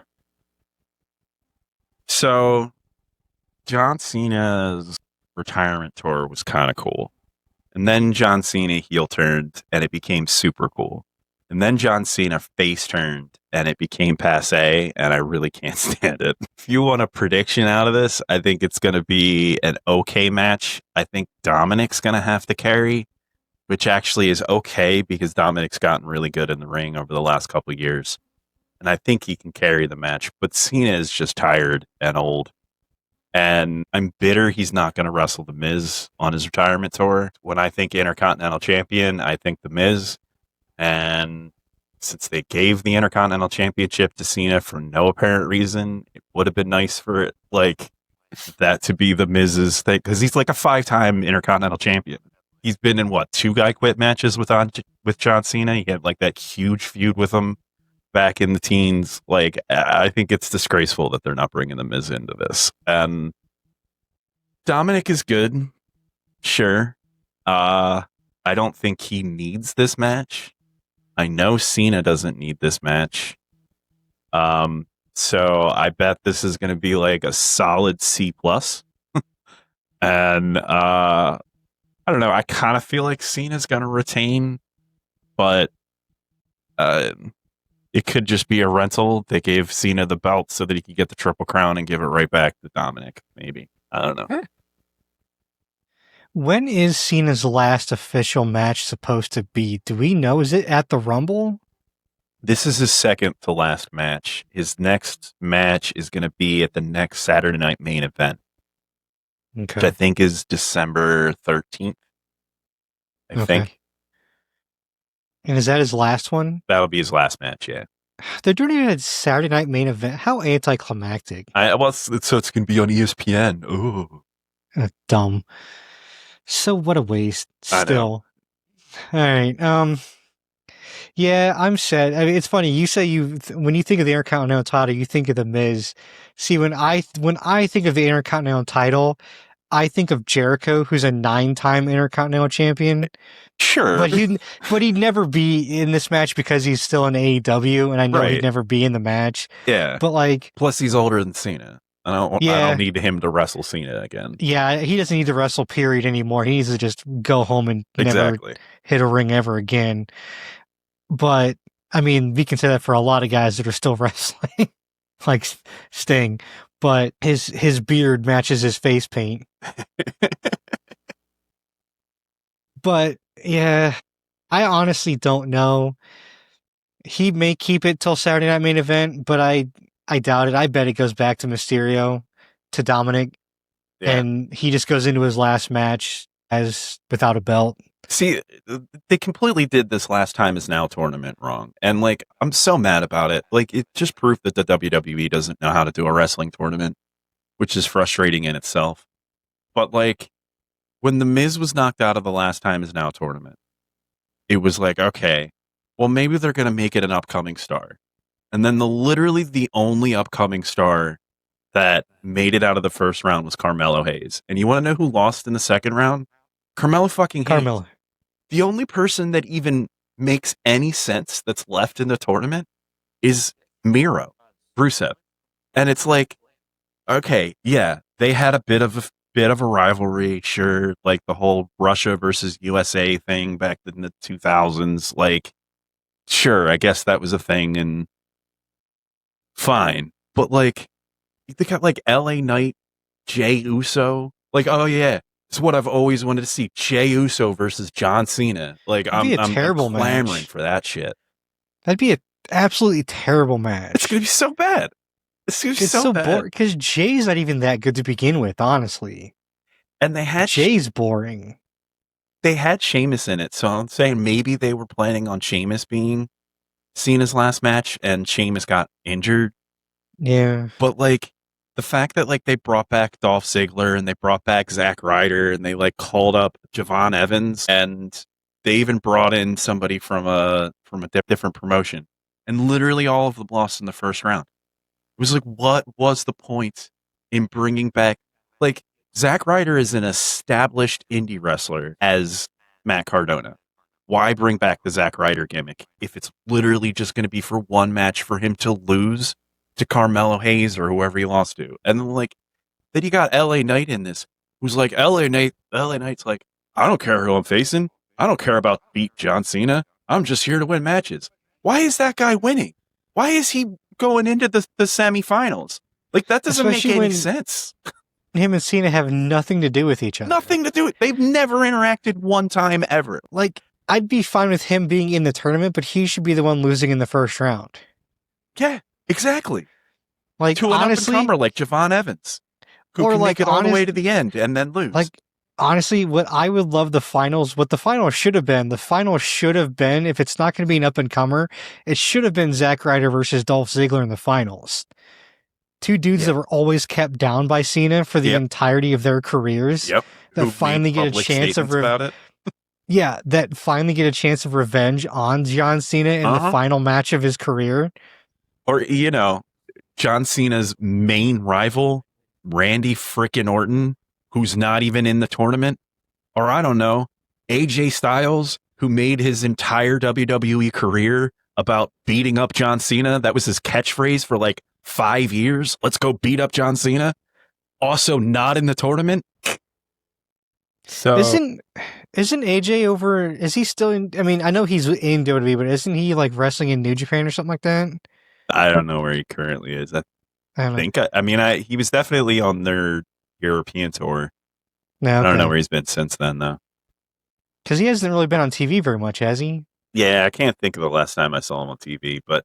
So, John Cena's retirement tour was kind of cool. And then John Cena heel turned and it became super cool. And then John Cena face turned and it became passe, and I really can't stand it. If you want a prediction out of this, I think it's going to be an okay match. I think Dominic's going to have to carry, which actually is okay because Dominic's gotten really good in the ring over the last couple of years. And I think he can carry the match, but Cena is just tired and old. And I'm bitter he's not going to wrestle The Miz on his retirement tour. When I think Intercontinental Champion, I think The Miz. And since they gave the Intercontinental Championship to Cena for no apparent reason, it would have been nice for it, like, that to be The Miz's thing, because he's like a 5-time Intercontinental Champion. He's been in, 2 guy quit matches with John Cena. He had, like, that huge feud with him back in the teens. Like, I think it's disgraceful that they're not bringing The Miz into this. And Dominic is good, sure. I don't think he needs this match. I know Cena doesn't need this match. So I bet this is going to be like a solid C+. And I don't know. I kind of feel like Cena's going to retain, but it could just be a rental. They gave Cena the belt so that he could get the Triple Crown and give it right back to Dominic, maybe. I don't know. When is Cena's last official match supposed to be? Do we know? Is it at the Rumble? This is his second to last match. His next match is going to be at the next Saturday Night Main Event, which I think is December 13th. I think. And is that his last one? That'll be his last match, yeah. They're doing it at Saturday Night Main Event. How anticlimactic. So it's going to be on ESPN. Ooh. Dumb. So what a waste. Still. All right. Yeah, I'm sad. I mean, it's funny. You say when you think of the Intercontinental title, you think of The Miz. See, when I think of the Intercontinental title, I think of Jericho, who's a 9-time Intercontinental Champion. Sure, but he'd never be in this match because he's still in AEW, and I know he'd never be in the match. Yeah, but like, plus he's older than Cena. I don't need him to wrestle Cena again. Yeah, he doesn't need to wrestle period anymore. He needs to just go home and never hit a ring ever again. But I mean, we can say that for a lot of guys that are still wrestling, like Sting. But his beard matches his face paint. But yeah, I honestly don't know. He may keep it till Saturday Night Main Event, but I doubt it. I bet it goes back to Mysterio, to Dominic, and he just goes into his last match as without a belt. See, they completely did this last time is now tournament wrong. And like, I'm so mad about it. Like, it just proved that the WWE doesn't know how to do a wrestling tournament, which is frustrating in itself. But like, when The Miz was knocked out of the last time is now tournament, it was like, okay, well, maybe they're going to make it an upcoming star. And then literally the only upcoming star that made it out of the first round was Carmelo Hayes. And you want to know who lost in the second round? Carmelo fucking Hayes. Carmelo. The only person that even makes any sense that's left in the tournament is Miro, Rusev. And it's like, okay, yeah, they had a bit of a rivalry, sure, like the whole Russia versus USA thing back in the 2000s. Like, sure, I guess that was a thing, and fine. But like, they got like LA Knight, Jey Uso. Like, oh yeah, it's what I've always wanted to see: Jey Uso versus John Cena. Like, That'd be a terrible I'm clamoring match. for that shit. That'd be an absolutely terrible match. It's gonna be so bad. It's gonna be It's so so bad. boring because Jay's not even that good to begin with, honestly. And they had Jay's boring. they had Sheamus in it, so I'm saying maybe they were planning on Sheamus being Cena's last match, and Sheamus got injured. Yeah. But like the fact that like they brought back Dolph Ziggler and they brought back Zack Ryder and they like called up Javon Evans and they even brought in somebody from a different promotion, and literally all of them lost in the first round. It was like, what was the point in bringing back, like, Zack Ryder is an established indie wrestler as Matt Cardona. Why bring back the Zack Ryder gimmick if it's literally just going to be for one match for him to lose to Carmelo Hayes or whoever he lost to? And then, like, then you got LA Knight in this, who's like, LA Knight's like, I don't care who I'm facing. I don't care about beat John Cena. I'm just here to win matches. Why is that guy winning? Why is he going into the semifinals? Like, that doesn't Especially make any when sense. him and Cena have nothing to do with each other. Nothing to do with. They've never interacted one time ever. Like, I'd be fine with him being in the tournament, but he should be the one losing in the first round. Yeah, exactly. Like, To an honestly, up-and-comer like Javon Evans, who or can like make it all the way honest- to the end and then lose. like, honestly, what I would love what the final should have been, if it's not going to be an up-and-comer, it should have been Zack Ryder versus Dolph Ziggler in the finals. Two dudes that were always kept down by Cena for the entirety of their careers. Yep. That Who finally made get a public chance of statements about it. that finally get a chance of revenge on John Cena in the final match of his career. Or, you know, John Cena's main rival, Randy frickin' Orton, who's not even in the tournament. Or, I don't know, AJ Styles, who made his entire WWE career about beating up John Cena. That was his catchphrase for like 5 years. Let's go beat up John Cena. Also not in the tournament. So Isn't AJ over? Is he still in? I mean, I know he's in WWE, but isn't he like wrestling in New Japan or something like that? I don't know where he currently is. I I don't think, he was definitely on their European tour. know. I don't know where he's been since then, though. Because he hasn't really been on TV very much, has he? Yeah, I can't think of the last time I saw him on TV, but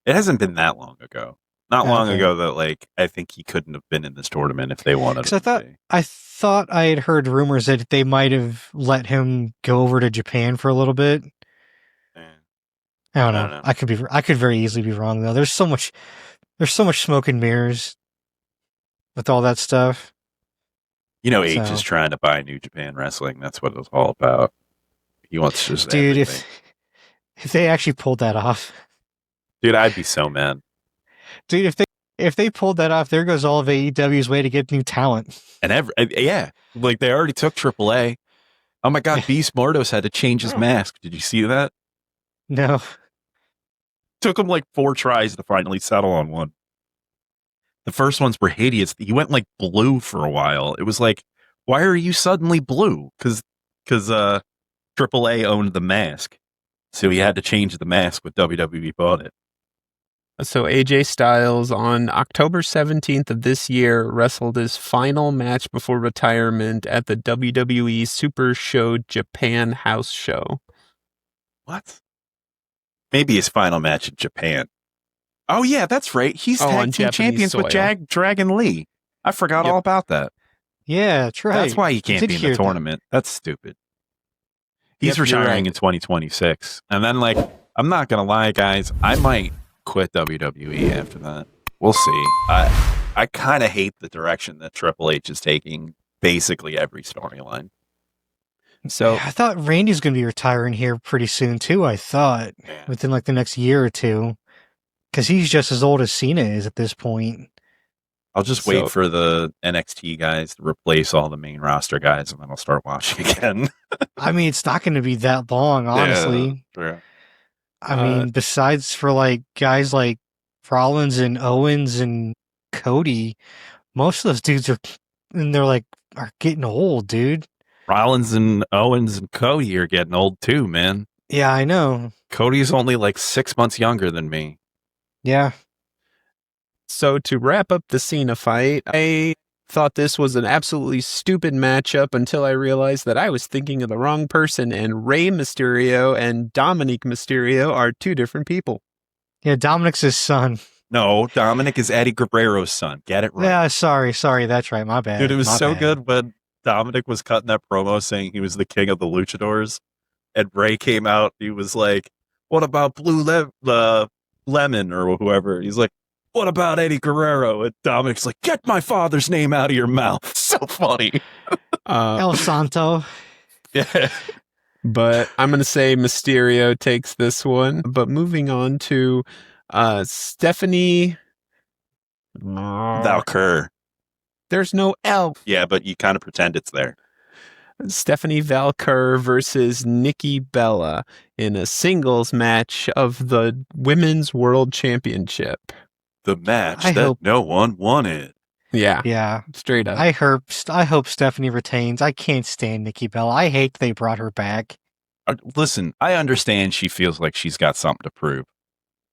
it hasn't been that long ago. Not long ago that, like, I think he couldn't have been in this tournament if they wanted him Because to. I thought I had heard rumors that they might have let him go over to Japan for a little bit. I don't know. I could very easily be wrong though. There's so much smoke and mirrors with all that stuff. You know, H is trying to buy New Japan Wrestling. That's what it was all about. He wants just dude. everything. If they actually pulled that off, dude, I'd be so mad. Dude, if they pulled that off, there goes all of AEW's way to get new talent. And like they already took AAA. Oh my God, Beast Mordos had to change his mask. Did you see that? No. Took him like 4 tries to finally settle on one. The first ones were hideous. He went like blue for a while. It was like, why are you suddenly blue? Because AAA owned the mask. So he had to change the mask when WWE bought it. So AJ Styles on October 17th of this year wrestled his final match before retirement at the WWE Super Show Japan House Show. What? Maybe his final match in Japan. Oh yeah, that's right. He's tag team champions with Dragon Lee. I forgot all about that. Yeah, that's right. That's why he can't be in the tournament. That's stupid. He's retiring in 2026. And then, like, I'm not going to lie, guys. I might quit WWE after that. We'll see. I kind of hate the direction that Triple H is taking basically every storyline. So I thought Randy's going to be retiring here pretty soon too. I thought within like the next year or two, because he's just as old as Cena is at this point. I'll just wait for the NXT guys to replace all the main roster guys, and then I'll start watching again. I mean, it's not going to be that long, honestly. Yeah. I mean, besides for like guys like Rollins and Owens and Cody, most of those dudes are getting old, dude. Rollins and Owens and Cody are getting old too, man. Yeah, I know. Cody's only like 6 months younger than me. Yeah. So to wrap up the Cena fight, I thought this was an absolutely stupid matchup until I realized that I was thinking of the wrong person, and Rey Mysterio and Dominic Mysterio are two different people. Yeah, Dominic's his son. No, Dominic is Eddie Guerrero's son. Get it right. Yeah, sorry, that's right. My bad. Dude, it was My so bad. good when Dominic was cutting that promo saying he was the king of the luchadors, and Ray came out. He was like, "What about Lemon or whoever?" He's like, "What about Eddie Guerrero?" And Dominic's like, "Get my father's name out of your mouth." So funny. El Santo. Yeah. But I'm going to say Mysterio takes this one. But moving on to Stephanie Valkyr. There's no L. Yeah, but you kind of pretend it's there. Stephanie Valkyr versus Nikki Bella in a singles match of the Women's World Championship. The match that no one wanted. Yeah. Yeah. Straight up. I hope Stephanie retains. I can't stand Nikki Bella. I hate they brought her back. Listen, I understand she feels like she's got something to prove,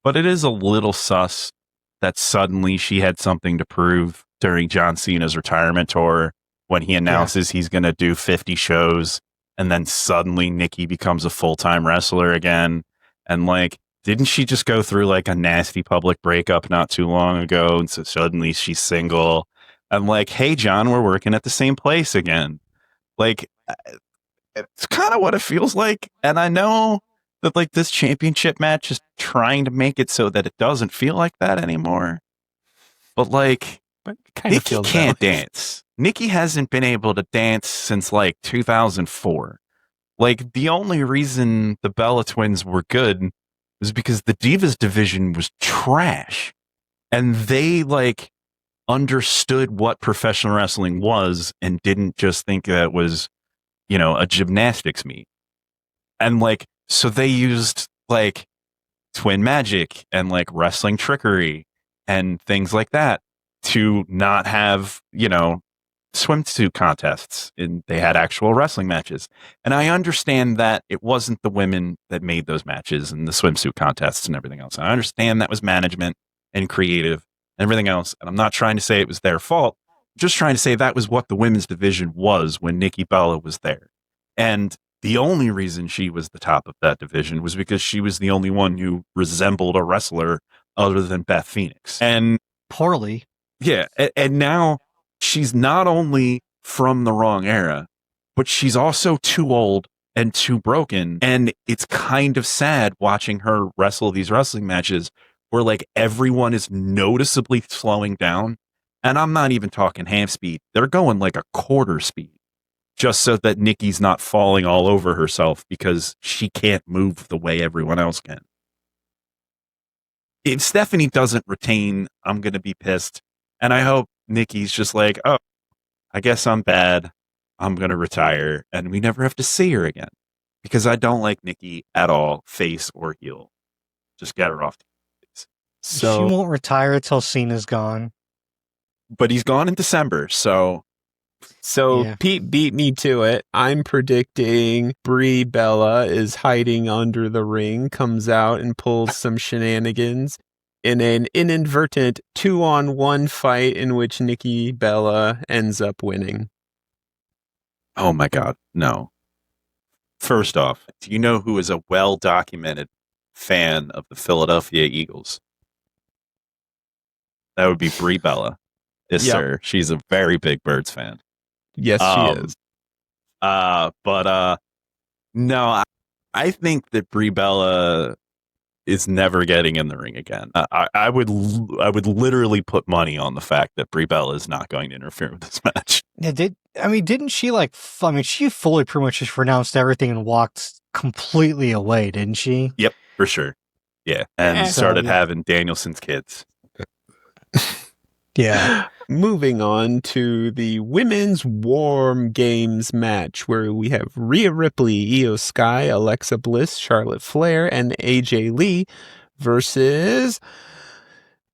but it is a little sus that suddenly she had something to prove during John Cena's retirement tour when he announces he's going to do 50 shows, and then suddenly Nikki becomes a full-time wrestler again. And like, didn't she just go through like a nasty public breakup not too long ago? And so suddenly she's single. I'm like, hey, John, we're working at the same place again. Like, it's kind of what it feels like. And I know that like this championship match is trying to make it so that it doesn't feel like that anymore. But like, Nikki can't dance. Nikki hasn't been able to dance since like 2004. Like, the only reason the Bella Twins were good was because the Divas division was trash. And they like understood what professional wrestling was and didn't just think that it was, you know, a gymnastics meet. And like, so they used like twin magic and like wrestling trickery and things like that to not have, you know, swimsuit contests, and they had actual wrestling matches. And I understand that it wasn't the women that made those matches and the swimsuit contests and everything else. I understand that was management and creative and everything else. And I'm not trying to say it was their fault. I'm just trying to say that was what the women's division was when Nikki Bella was there. And the only reason she was the top of that division was because she was the only one who resembled a wrestler other than Beth Phoenix. And poorly. Yeah. And now she's not only from the wrong era, but she's also too old and too broken. And it's kind of sad watching her wrestle these wrestling matches where like everyone is noticeably slowing down. And I'm not even talking half speed. They're going like a quarter speed just so that Nikki's not falling all over herself because she can't move the way everyone else can. If Stephanie doesn't retain, I'm going to be pissed. And I hope Nikki's just like, oh, I guess I'm bad. I'm going to retire. And we never have to see her again. Because I don't like Nikki at all, face or heel. Just get her off. So she won't retire till Cena's gone. But he's gone in December, so yeah. Pete beat me to it. I'm predicting Brie Bella is hiding under the ring, comes out and pulls some shenanigans in an inadvertent 2-on-1 fight in which Nikki Bella ends up winning. Oh my God, no. First off, do you know who is a well-documented fan of the Philadelphia Eagles? That would be Brie Bella. Yes, sir. She's a very big Birds fan. Yes, she is. But no, I think that Brie Bella is never getting in the ring again. I would literally put money on the fact that Brie Bella is not going to interfere with this match. Yeah, didn't she like? She fully pretty much just renounced everything and walked completely away, didn't she? Yep, for sure. Yeah, and started having Danielson's kids. Yeah. Moving on to the women's warm games match, where we have Rhea Ripley, Io Sky, Alexa Bliss, Charlotte Flair, and AJ Lee versus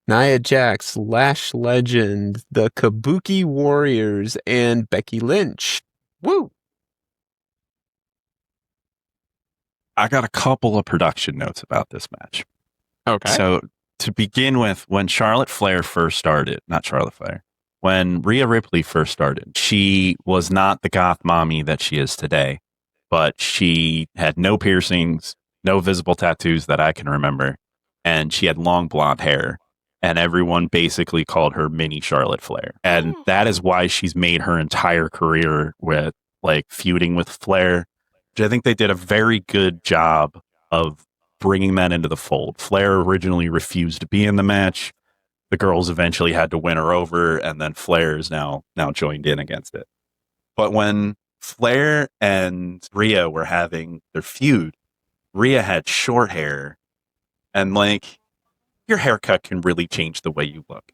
Nia Jax, Lash Legend, the Kabuki Warriors, and Becky Lynch. Woo! I got a couple of production notes about this match. Okay. So to begin with, when Charlotte Flair first started, not Charlotte Flair, when Rhea Ripley first started, she was not the goth mommy that she is today, but she had no piercings, no visible tattoos that I can remember, and she had long blonde hair. And everyone basically called her mini Charlotte Flair. And that is why she's made her entire career with like feuding with Flair, which I think they did a very good job of bringing that into the fold. Flair originally refused to be in the match. The girls eventually had to win her over, and then Flair is now joined in against it. But when Flair and Rhea were having their feud, Rhea had short hair, and like your haircut can really change the way you look.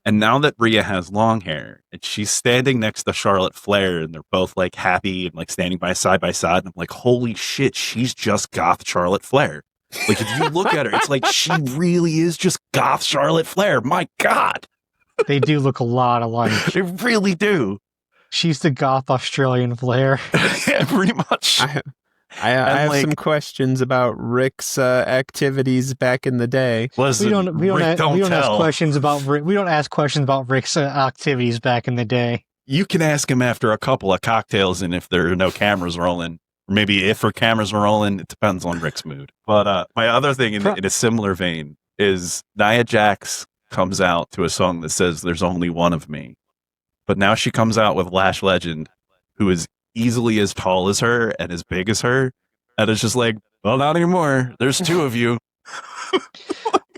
And now that Rhea has long hair and she's standing next to Charlotte Flair and they're both like happy and like standing side by side, and I'm like, holy shit, she's just goth Charlotte Flair. Like if you look at her, it's like she really is just goth Charlotte Flair. My God. They do look a lot alike. They really do. She's the goth Australian Flair. Yeah, pretty much. I have some questions about Rick's activities back in the day. Listen, We don't ask tell. questions about Rick. We don't ask questions about Rick's activities back in the day. You can ask him after a couple of cocktails and if there are no cameras rolling. Maybe if her cameras are rolling, it depends on Rick's mood. But my other thing in a similar vein is Nia Jax comes out to a song that says "There's only one of me," but now she comes out with Lash Legend, who is easily as tall as her and as big as her, and it's just like, well, not anymore. There's two of you.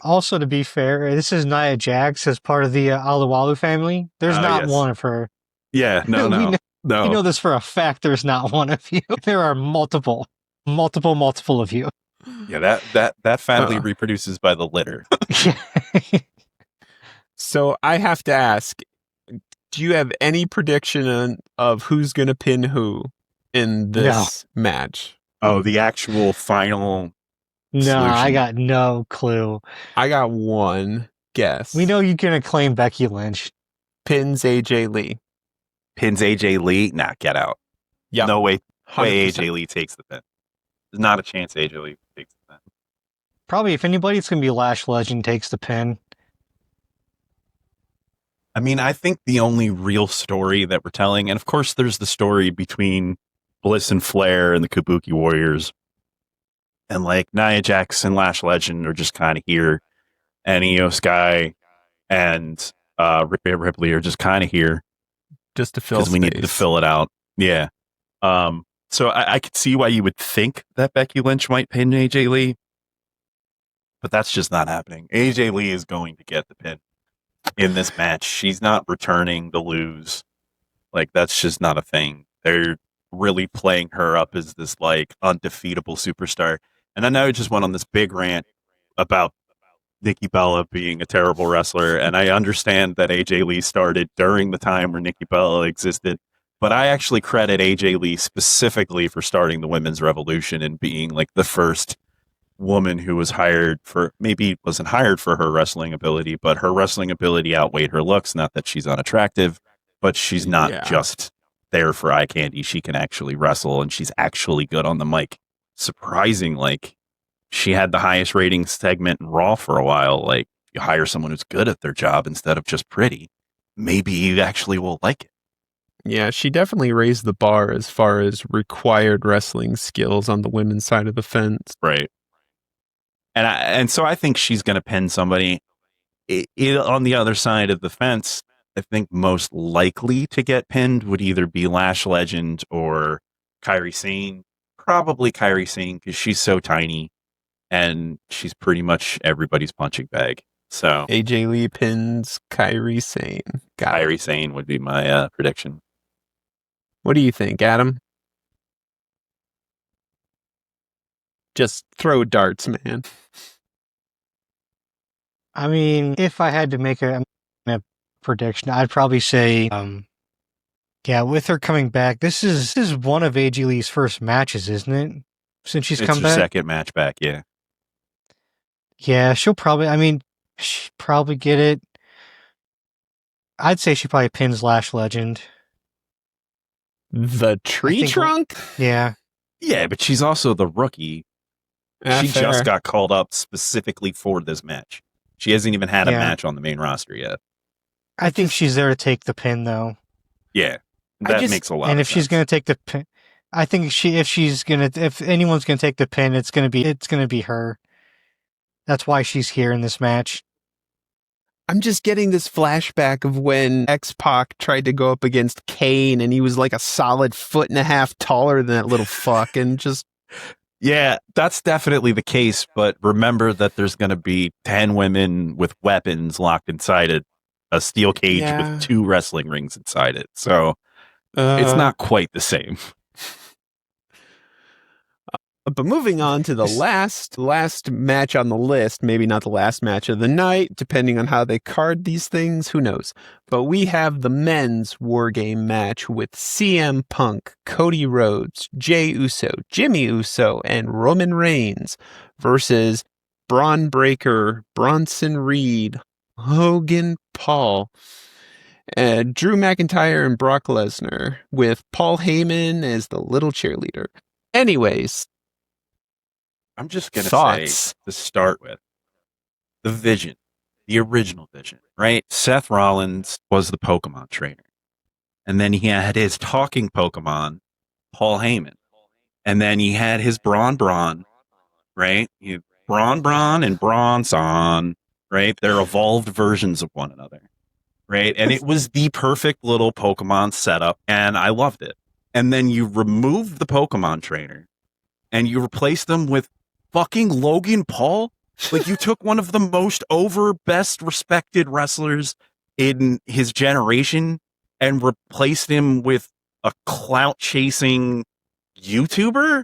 Also, to be fair, this is Nia Jax as part of the Aluwalu family. There's not yes. one of her. Yeah, no. You know this for a fact. There's not one of you. There are multiple of you. Yeah, that family reproduces by the litter. So I have to ask, do you have any prediction of who's going to pin who in this match? Oh, the actual final. No, solution. I got no clue. I got one guess. We know you're gonna claim Becky Lynch. Pins AJ Lee. Pins AJ Lee? Nah, get out. Yeah. No way 100%. AJ Lee takes the pin. There's not a chance AJ Lee takes the pin. Probably, if anybody, it's gonna be Lash Legend takes the pin. I mean, I think the only real story that we're telling, and of course there's the story between Bliss and Flair and the Kabuki Warriors, and like Nia Jax and Lash Legend are just kind of here, and Io Sky and Rhea Ripley are just kind of here. Just to fill because we need to fill it out. Yeah. So I could see why you would think that Becky Lynch might pin AJ Lee, but that's just not happening. AJ Lee is going to get the pin in this match. She's not returning to lose. Like, that's just not a thing. They're really playing her up as this like undefeatable superstar. And I know I just went on this big rant about Nikki Bella being a terrible wrestler, and I understand that AJ Lee started during the time where Nikki Bella existed, but I actually credit AJ Lee specifically for starting the women's revolution and being like the first woman who was hired for, maybe wasn't hired for her wrestling ability, but her wrestling ability outweighed her looks. Not that she's unattractive, but she's not just there for eye candy. She can actually wrestle, and she's actually good on the mic. Surprising, like, she had the highest rating segment in Raw for a while. Like, you hire someone who's good at their job instead of just pretty, maybe you actually will like it. Yeah, she definitely raised the bar as far as required wrestling skills on the women's side of the fence. Right. And so I think she's going to pin somebody. On the other side of the fence, I think most likely to get pinned would either be Lash Legend or Kairi Sane. Probably Kairi Sane, because she's so tiny. And she's pretty much everybody's punching bag. So AJ Lee pins Kairi Sane. Kairi Sane would be my prediction. What do you think, Adam? Just throw darts, man. I mean, if I had to make a prediction, I'd probably say, yeah, with her coming back, this is one of AJ Lee's first matches, isn't it? Since she's It's come her back? second match back, yeah. Yeah, she'll probably get it. I'd say she probably pins Lash Legend. The tree think- trunk? Yeah. Yeah, but she's also the rookie. She Fair. just got called up specifically for this match. She hasn't even had a Yeah. match on the main roster yet. I think she's there to take the pin, though. Yeah, I that just- makes a lot And of if she's sense. going to take the pin, I think if anyone's going to take the pin, it's going to be her. That's why she's here in this match. I'm just getting this flashback of when X-Pac tried to go up against Kane and he was like a solid 1.5 feet taller than that little fuck and just... Yeah, that's definitely the case, but remember that there's going to be 10 women with weapons locked inside a steel cage Yeah. with 2 wrestling rings inside it. So it's not quite the same. But moving on to the last match on the list, maybe not the last match of the night, depending on how they card these things, who knows. But we have the men's War Game match with CM Punk, Cody Rhodes, Jey Uso, Jimmy Uso, and Roman Reigns versus Braun Breaker, Bronson Reed, Hogan Paul, Drew McIntyre, and Brock Lesnar, with Paul Heyman as the little cheerleader. Anyways, I'm just going to Thoughts? say, to start with, the vision, the original vision, right? Seth Rollins was the Pokemon trainer. And then he had his talking Pokemon, Paul Heyman. And then he had his Braun, right? Braun and Bronson, right? They're evolved versions of one another, right? And it was the perfect little Pokemon setup, and I loved it. And then you removed the Pokemon trainer, and you replaced them with fucking Logan Paul. Like, you took one of the most best respected wrestlers in his generation and replaced him with a clout chasing YouTuber.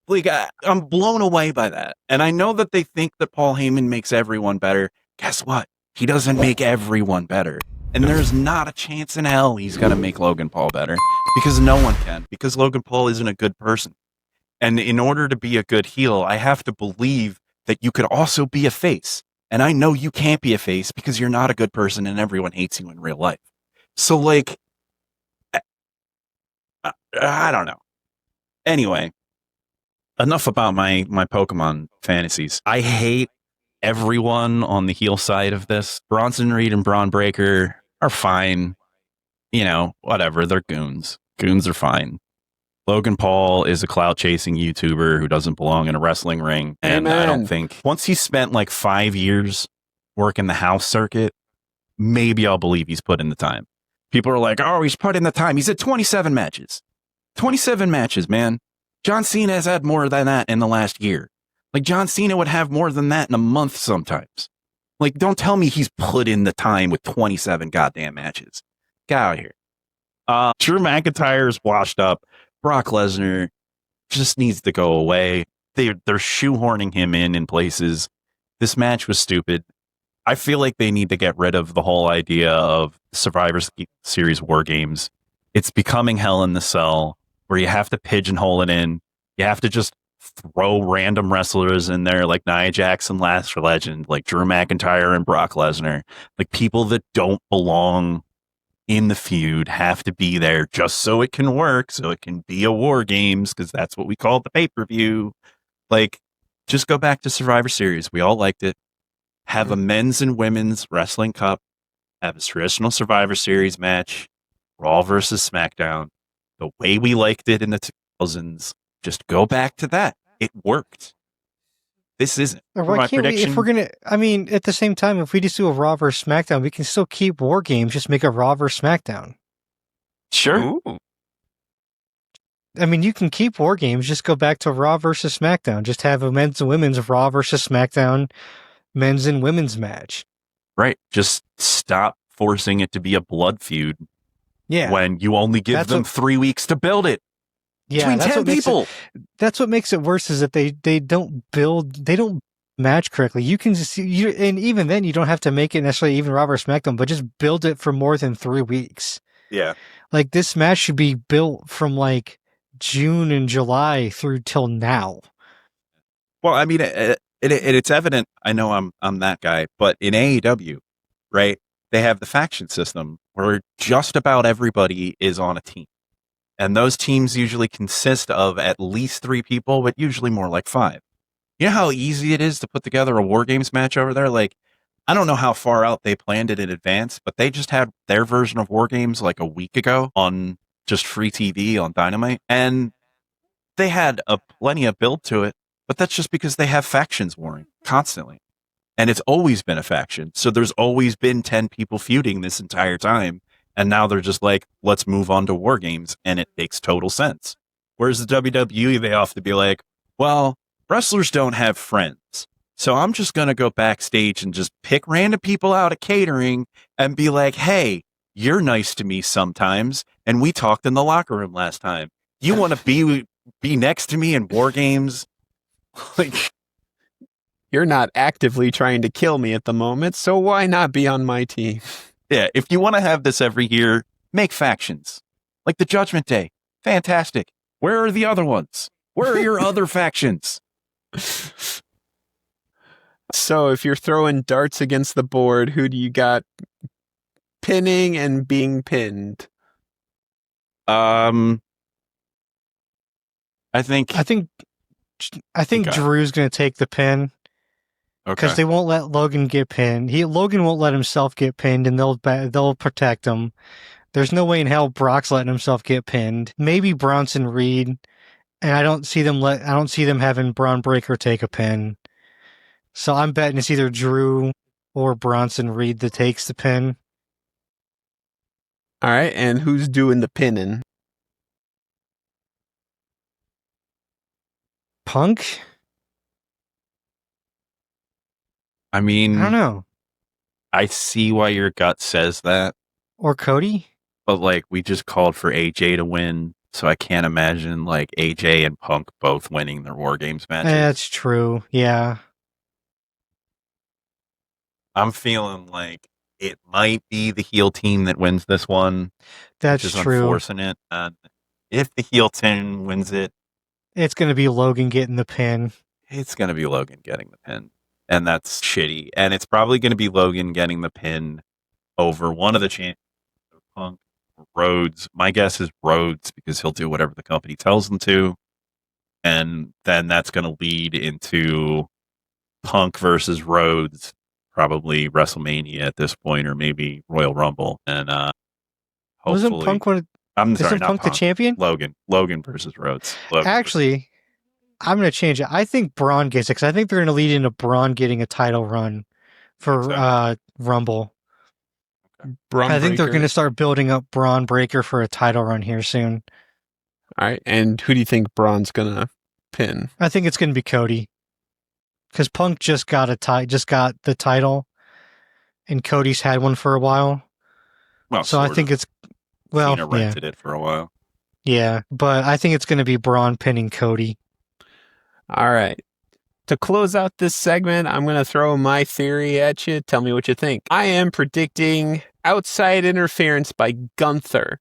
Like, I'm blown away by that. And I know that they think that Paul Heyman makes everyone better. Guess what? He doesn't make everyone better. And there's not a chance in hell he's going to make Logan Paul better, because no one can, because Logan Paul isn't a good person. And in order to be a good heel, I have to believe that you could also be a face. And I know you can't be a face because you're not a good person and everyone hates you in real life. So, like, I don't know. Anyway, enough about my Pokemon fantasies. I hate everyone on the heel side of this. Bronson Reed and Braun Breaker are fine. You know, whatever. They're goons. Goons are fine. Logan Paul is a clout chasing YouTuber who doesn't belong in a wrestling ring. And I don't think once he's spent like 5 years working the house circuit, maybe I'll believe he's put in the time. People are like, oh, he's put in the time. He's at 27 matches. 27 matches, man. John Cena has had more than that in the last year. Like, John Cena would have more than that in a month sometimes. Like, don't tell me he's put in the time with 27 goddamn matches. Get out of here. Drew McIntyre's washed up. Brock Lesnar just needs to go away. They're shoehorning him in places. This match was stupid. I feel like they need to get rid of the whole idea of Survivor Series War Games. It's becoming Hell in the Cell, where you have to pigeonhole it in. You have to just throw random wrestlers in there like Nia Jax and Last Legend, like Drew McIntyre and Brock Lesnar. Like, people that don't belong in the feud have to be there just so it can work, so it can be a War Games, because that's what we call the pay-per-view. Like, just go back to Survivor Series. We all liked it. Have a men's and women's wrestling cup. Have a traditional Survivor Series match. Raw versus SmackDown. The way we liked it in the 2000s. Just go back to that. It worked. This isn't. Or why My can't we, prediction, if we're going to, I mean, at the same time, if we just do a Raw versus SmackDown, we can still keep War Games, just make a Raw versus SmackDown. sure. Ooh. I mean, you can keep War Games, just go back to Raw versus SmackDown. Just have a men's and women's Raw versus SmackDown men's and women's match. Right. Just stop forcing it to be a blood feud Yeah. when you only give That's them what- 3 weeks to build it. Yeah, Between that's 10 what makes people. that's what makes it worse, is that they don't match correctly, you can just and even then you don't have to make it necessarily even Raw versus SmackDown, but just build it for more than 3 weeks. Yeah. Like this match should be built from like June and July through till now. Well, I mean, it's evident. I know I'm that guy, but in AEW, right? They have the faction system where just about everybody is on a team, and those teams usually consist of at least 3 people, but usually more like 5. You know how easy it is to put together a War Games match over there? Like, I don't know how far out they planned it in advance, but they just had their version of War Games like a week ago on just free TV on Dynamite, and they had plenty of build to it. But that's just because they have factions warring constantly. And it's always been a faction. So there's always been 10 people feuding this entire time. And now they're just like, let's move on to War Games. And it makes total sense. Whereas the WWE, they have to be like, well, wrestlers don't have friends. So I'm just going to go backstage and just pick random people out of catering and be like, hey, you're nice to me sometimes. And we talked in the locker room last time. You want to be next to me in War Games? Like, You're not actively trying to kill me at the moment, so why not be on my team? yeah, if you want to have this every year, make factions. Like the Judgment Day. Fantastic. Where are the other ones? Where are your other factions? So if you're throwing darts against the board, who do you got pinning and being pinned? I think Okay. Drew's going to take the pin because they won't let Logan get pinned. Logan won't let himself get pinned, and they'll protect him. There's no way in hell Brock's letting himself get pinned. Maybe Bronson Reed, and I don't see them having Braun Breaker take a pin. So I'm betting it's either Drew or Bronson Reed that takes the pin. All right, and who's doing the pinning? Punk? I mean, I don't know. I see why your gut says that. Or Cody? But like, we just called for AJ to win. So I can't imagine like AJ and Punk both winning their War Games matches. That's true. Yeah. I'm feeling like it might be the heel team that wins this one. That's which is true. Unfortunate. If the heel team wins it, it's going to be Logan getting the pin. It's going to be Logan getting the pin. And that's shitty. And it's probably going to be Logan getting the pin over one of the champions, Punk or Rhodes. My guess is Rhodes because he'll do whatever the company tells him to. And then that's going to lead into Punk versus Rhodes, probably WrestleMania at this point, or maybe Royal Rumble. And hopefully, Wasn't Punk one? I'm sorry, Isn't not Punk the champion? Logan versus Rhodes. Actually, I'm going to change it. I think Braun gets it because I think they're going to lead into Braun getting a title run for Rumble. I think they're going to start building up Braun Breaker for a title run here soon. All right, and who do you think Braun's going to pin? I think it's going to be Cody because Punk just got the title, and Cody's had one for a while. Well, so I think it's Cena rented it for a while. Yeah, but I think it's going to be Braun pinning Cody. All right. To close out this segment, I'm going to throw my theory at you. Tell me what you think. I am predicting outside interference by Gunther.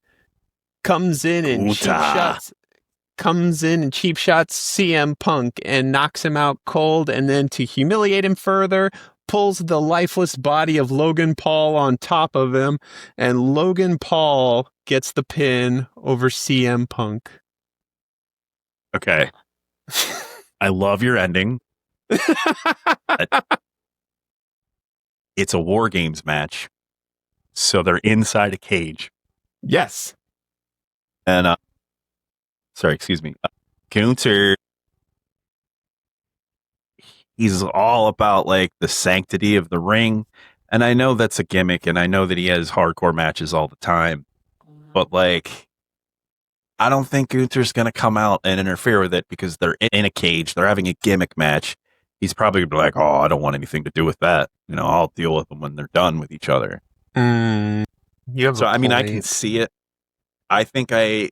Comes in and cheap shots CM Punk and knocks him out cold, and then to humiliate him further, pulls the lifeless body of Logan Paul on top of him, and Logan Paul gets the pin over CM Punk. Okay. I love your ending. It's a War Games match, so they're inside a cage. Yes. And, excuse me. Gunther, he's all about like the sanctity of the ring. And I know that's a gimmick, and I know that he has hardcore matches all the time. But like, I don't think Gunther's going to come out and interfere with it because they're in a cage. They're having a gimmick match. He's probably going to be like, oh, I don't want anything to do with that. You know, I'll deal with them when they're done with each other. I mean, I can see it. I think I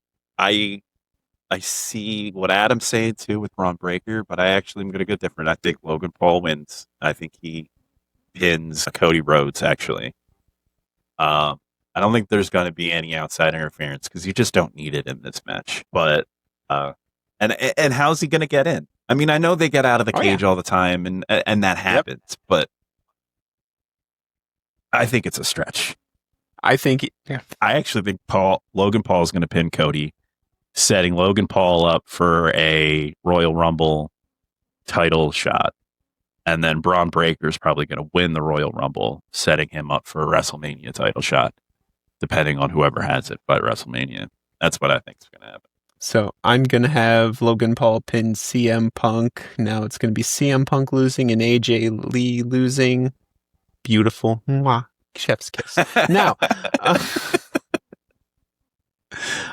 I see what Adam's saying too with Braun Breaker, but I actually am going to go different. I think Logan Paul wins. I think he pins Cody Rhodes, actually. I don't think there's going to be any outside interference because you just don't need it in this match. But and how's he going to get in? I mean, I know they get out of the cage all the time, and that happens, but I think it's a stretch. I actually think Logan Paul is going to pin Cody, setting Logan Paul up for a Royal Rumble title shot. And then Braun Breaker is probably going to win the Royal Rumble, setting him up for a WrestleMania title shot, depending on whoever has it by WrestleMania. That's what I think is going to happen. So I'm going to have Logan Paul pin CM Punk. Now it's going to be CM Punk losing and AJ Lee losing. Beautiful. Mwah. Chef's kiss. Now,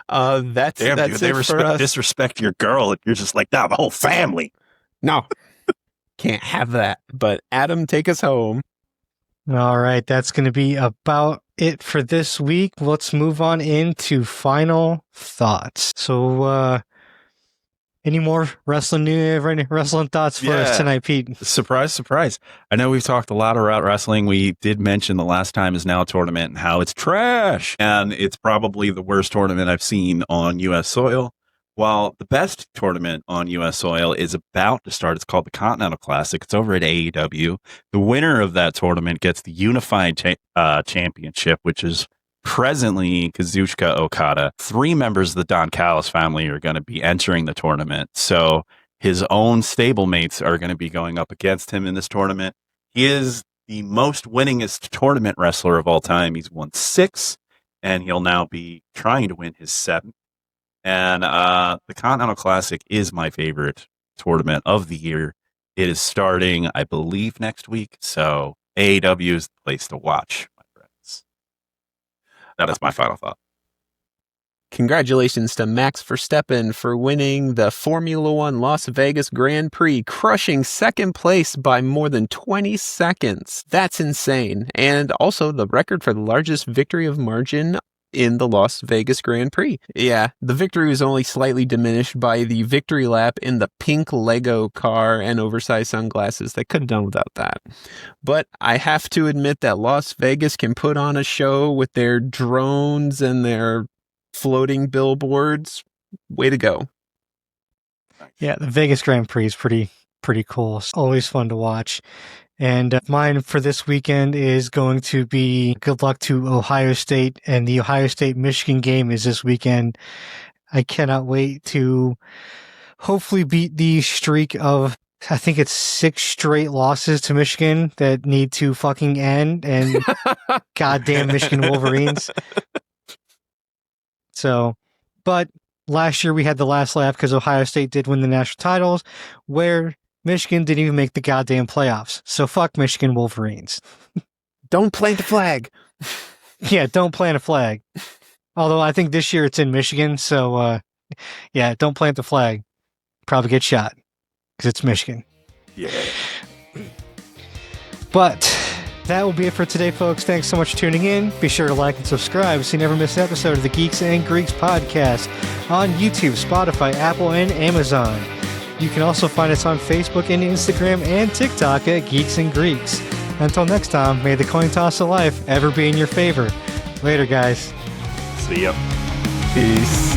that's Damn, that's dude, it for us. Disrespect your girl, and you're just like, nah, the whole family. No, can't have that. But Adam, take us home. All right, that's going to be about it for this week. Let's move on into final thoughts. So, any more wrestling thoughts for us tonight, Pete? Surprise, surprise. I know we've talked a lot about wrestling. We did mention the Last Time Is Now tournament and how it's trash. And it's probably the worst tournament I've seen on U.S. soil. While the best tournament on U.S. soil is about to start. It's called the Continental Classic. It's over at AEW. The winner of that tournament gets the Unified Championship, which is presently Kazuchika Okada. 3 members of the Don Callis family are going to be entering the tournament. So his own stablemates are going to be going up against him in this tournament. He is the most winningest tournament wrestler of all time. He's won 6, and he'll now be trying to win his 7th. And the Continental Classic is my favorite tournament of the year. It is starting, I believe, next week. So AEW is the place to watch, my friends. That is my final thought. Congratulations to Max Verstappen for winning the Formula One Las Vegas Grand Prix, crushing second place by more than 20 seconds. That's insane. And also the record for the largest victory of margin in the Las Vegas Grand Prix. Yeah, the victory was only slightly diminished by the victory lap in the pink Lego car and oversized sunglasses. They could have done without that. But I have to admit that Las Vegas can put on a show with their drones and their floating billboards. Way to go. Yeah, the Vegas Grand Prix is pretty cool. It's always fun to watch. And mine for this weekend is going to be good luck to Ohio State. And the Ohio State-Michigan game is this weekend. I cannot wait to hopefully beat the streak of, I think it's 6 straight losses to Michigan that need to fucking end. And goddamn Michigan Wolverines. So, but last year we had the last laugh because Ohio State did win the national titles, where Michigan didn't even make the goddamn playoffs. So fuck Michigan Wolverines. Don't plant the flag. Yeah, don't plant a flag. Although I think this year it's in Michigan. So, yeah, don't plant the flag. Probably get shot because it's Michigan. Yeah. But that will be it for today, folks. Thanks so much for tuning in. Be sure to like and subscribe so you never miss an episode of the Geeks and Greeks podcast on YouTube, Spotify, Apple, and Amazon. You can also find us on Facebook and Instagram and TikTok at Geeks and Greeks. Until next time, may the coin toss of life ever be in your favor. Later, guys. See ya. Peace.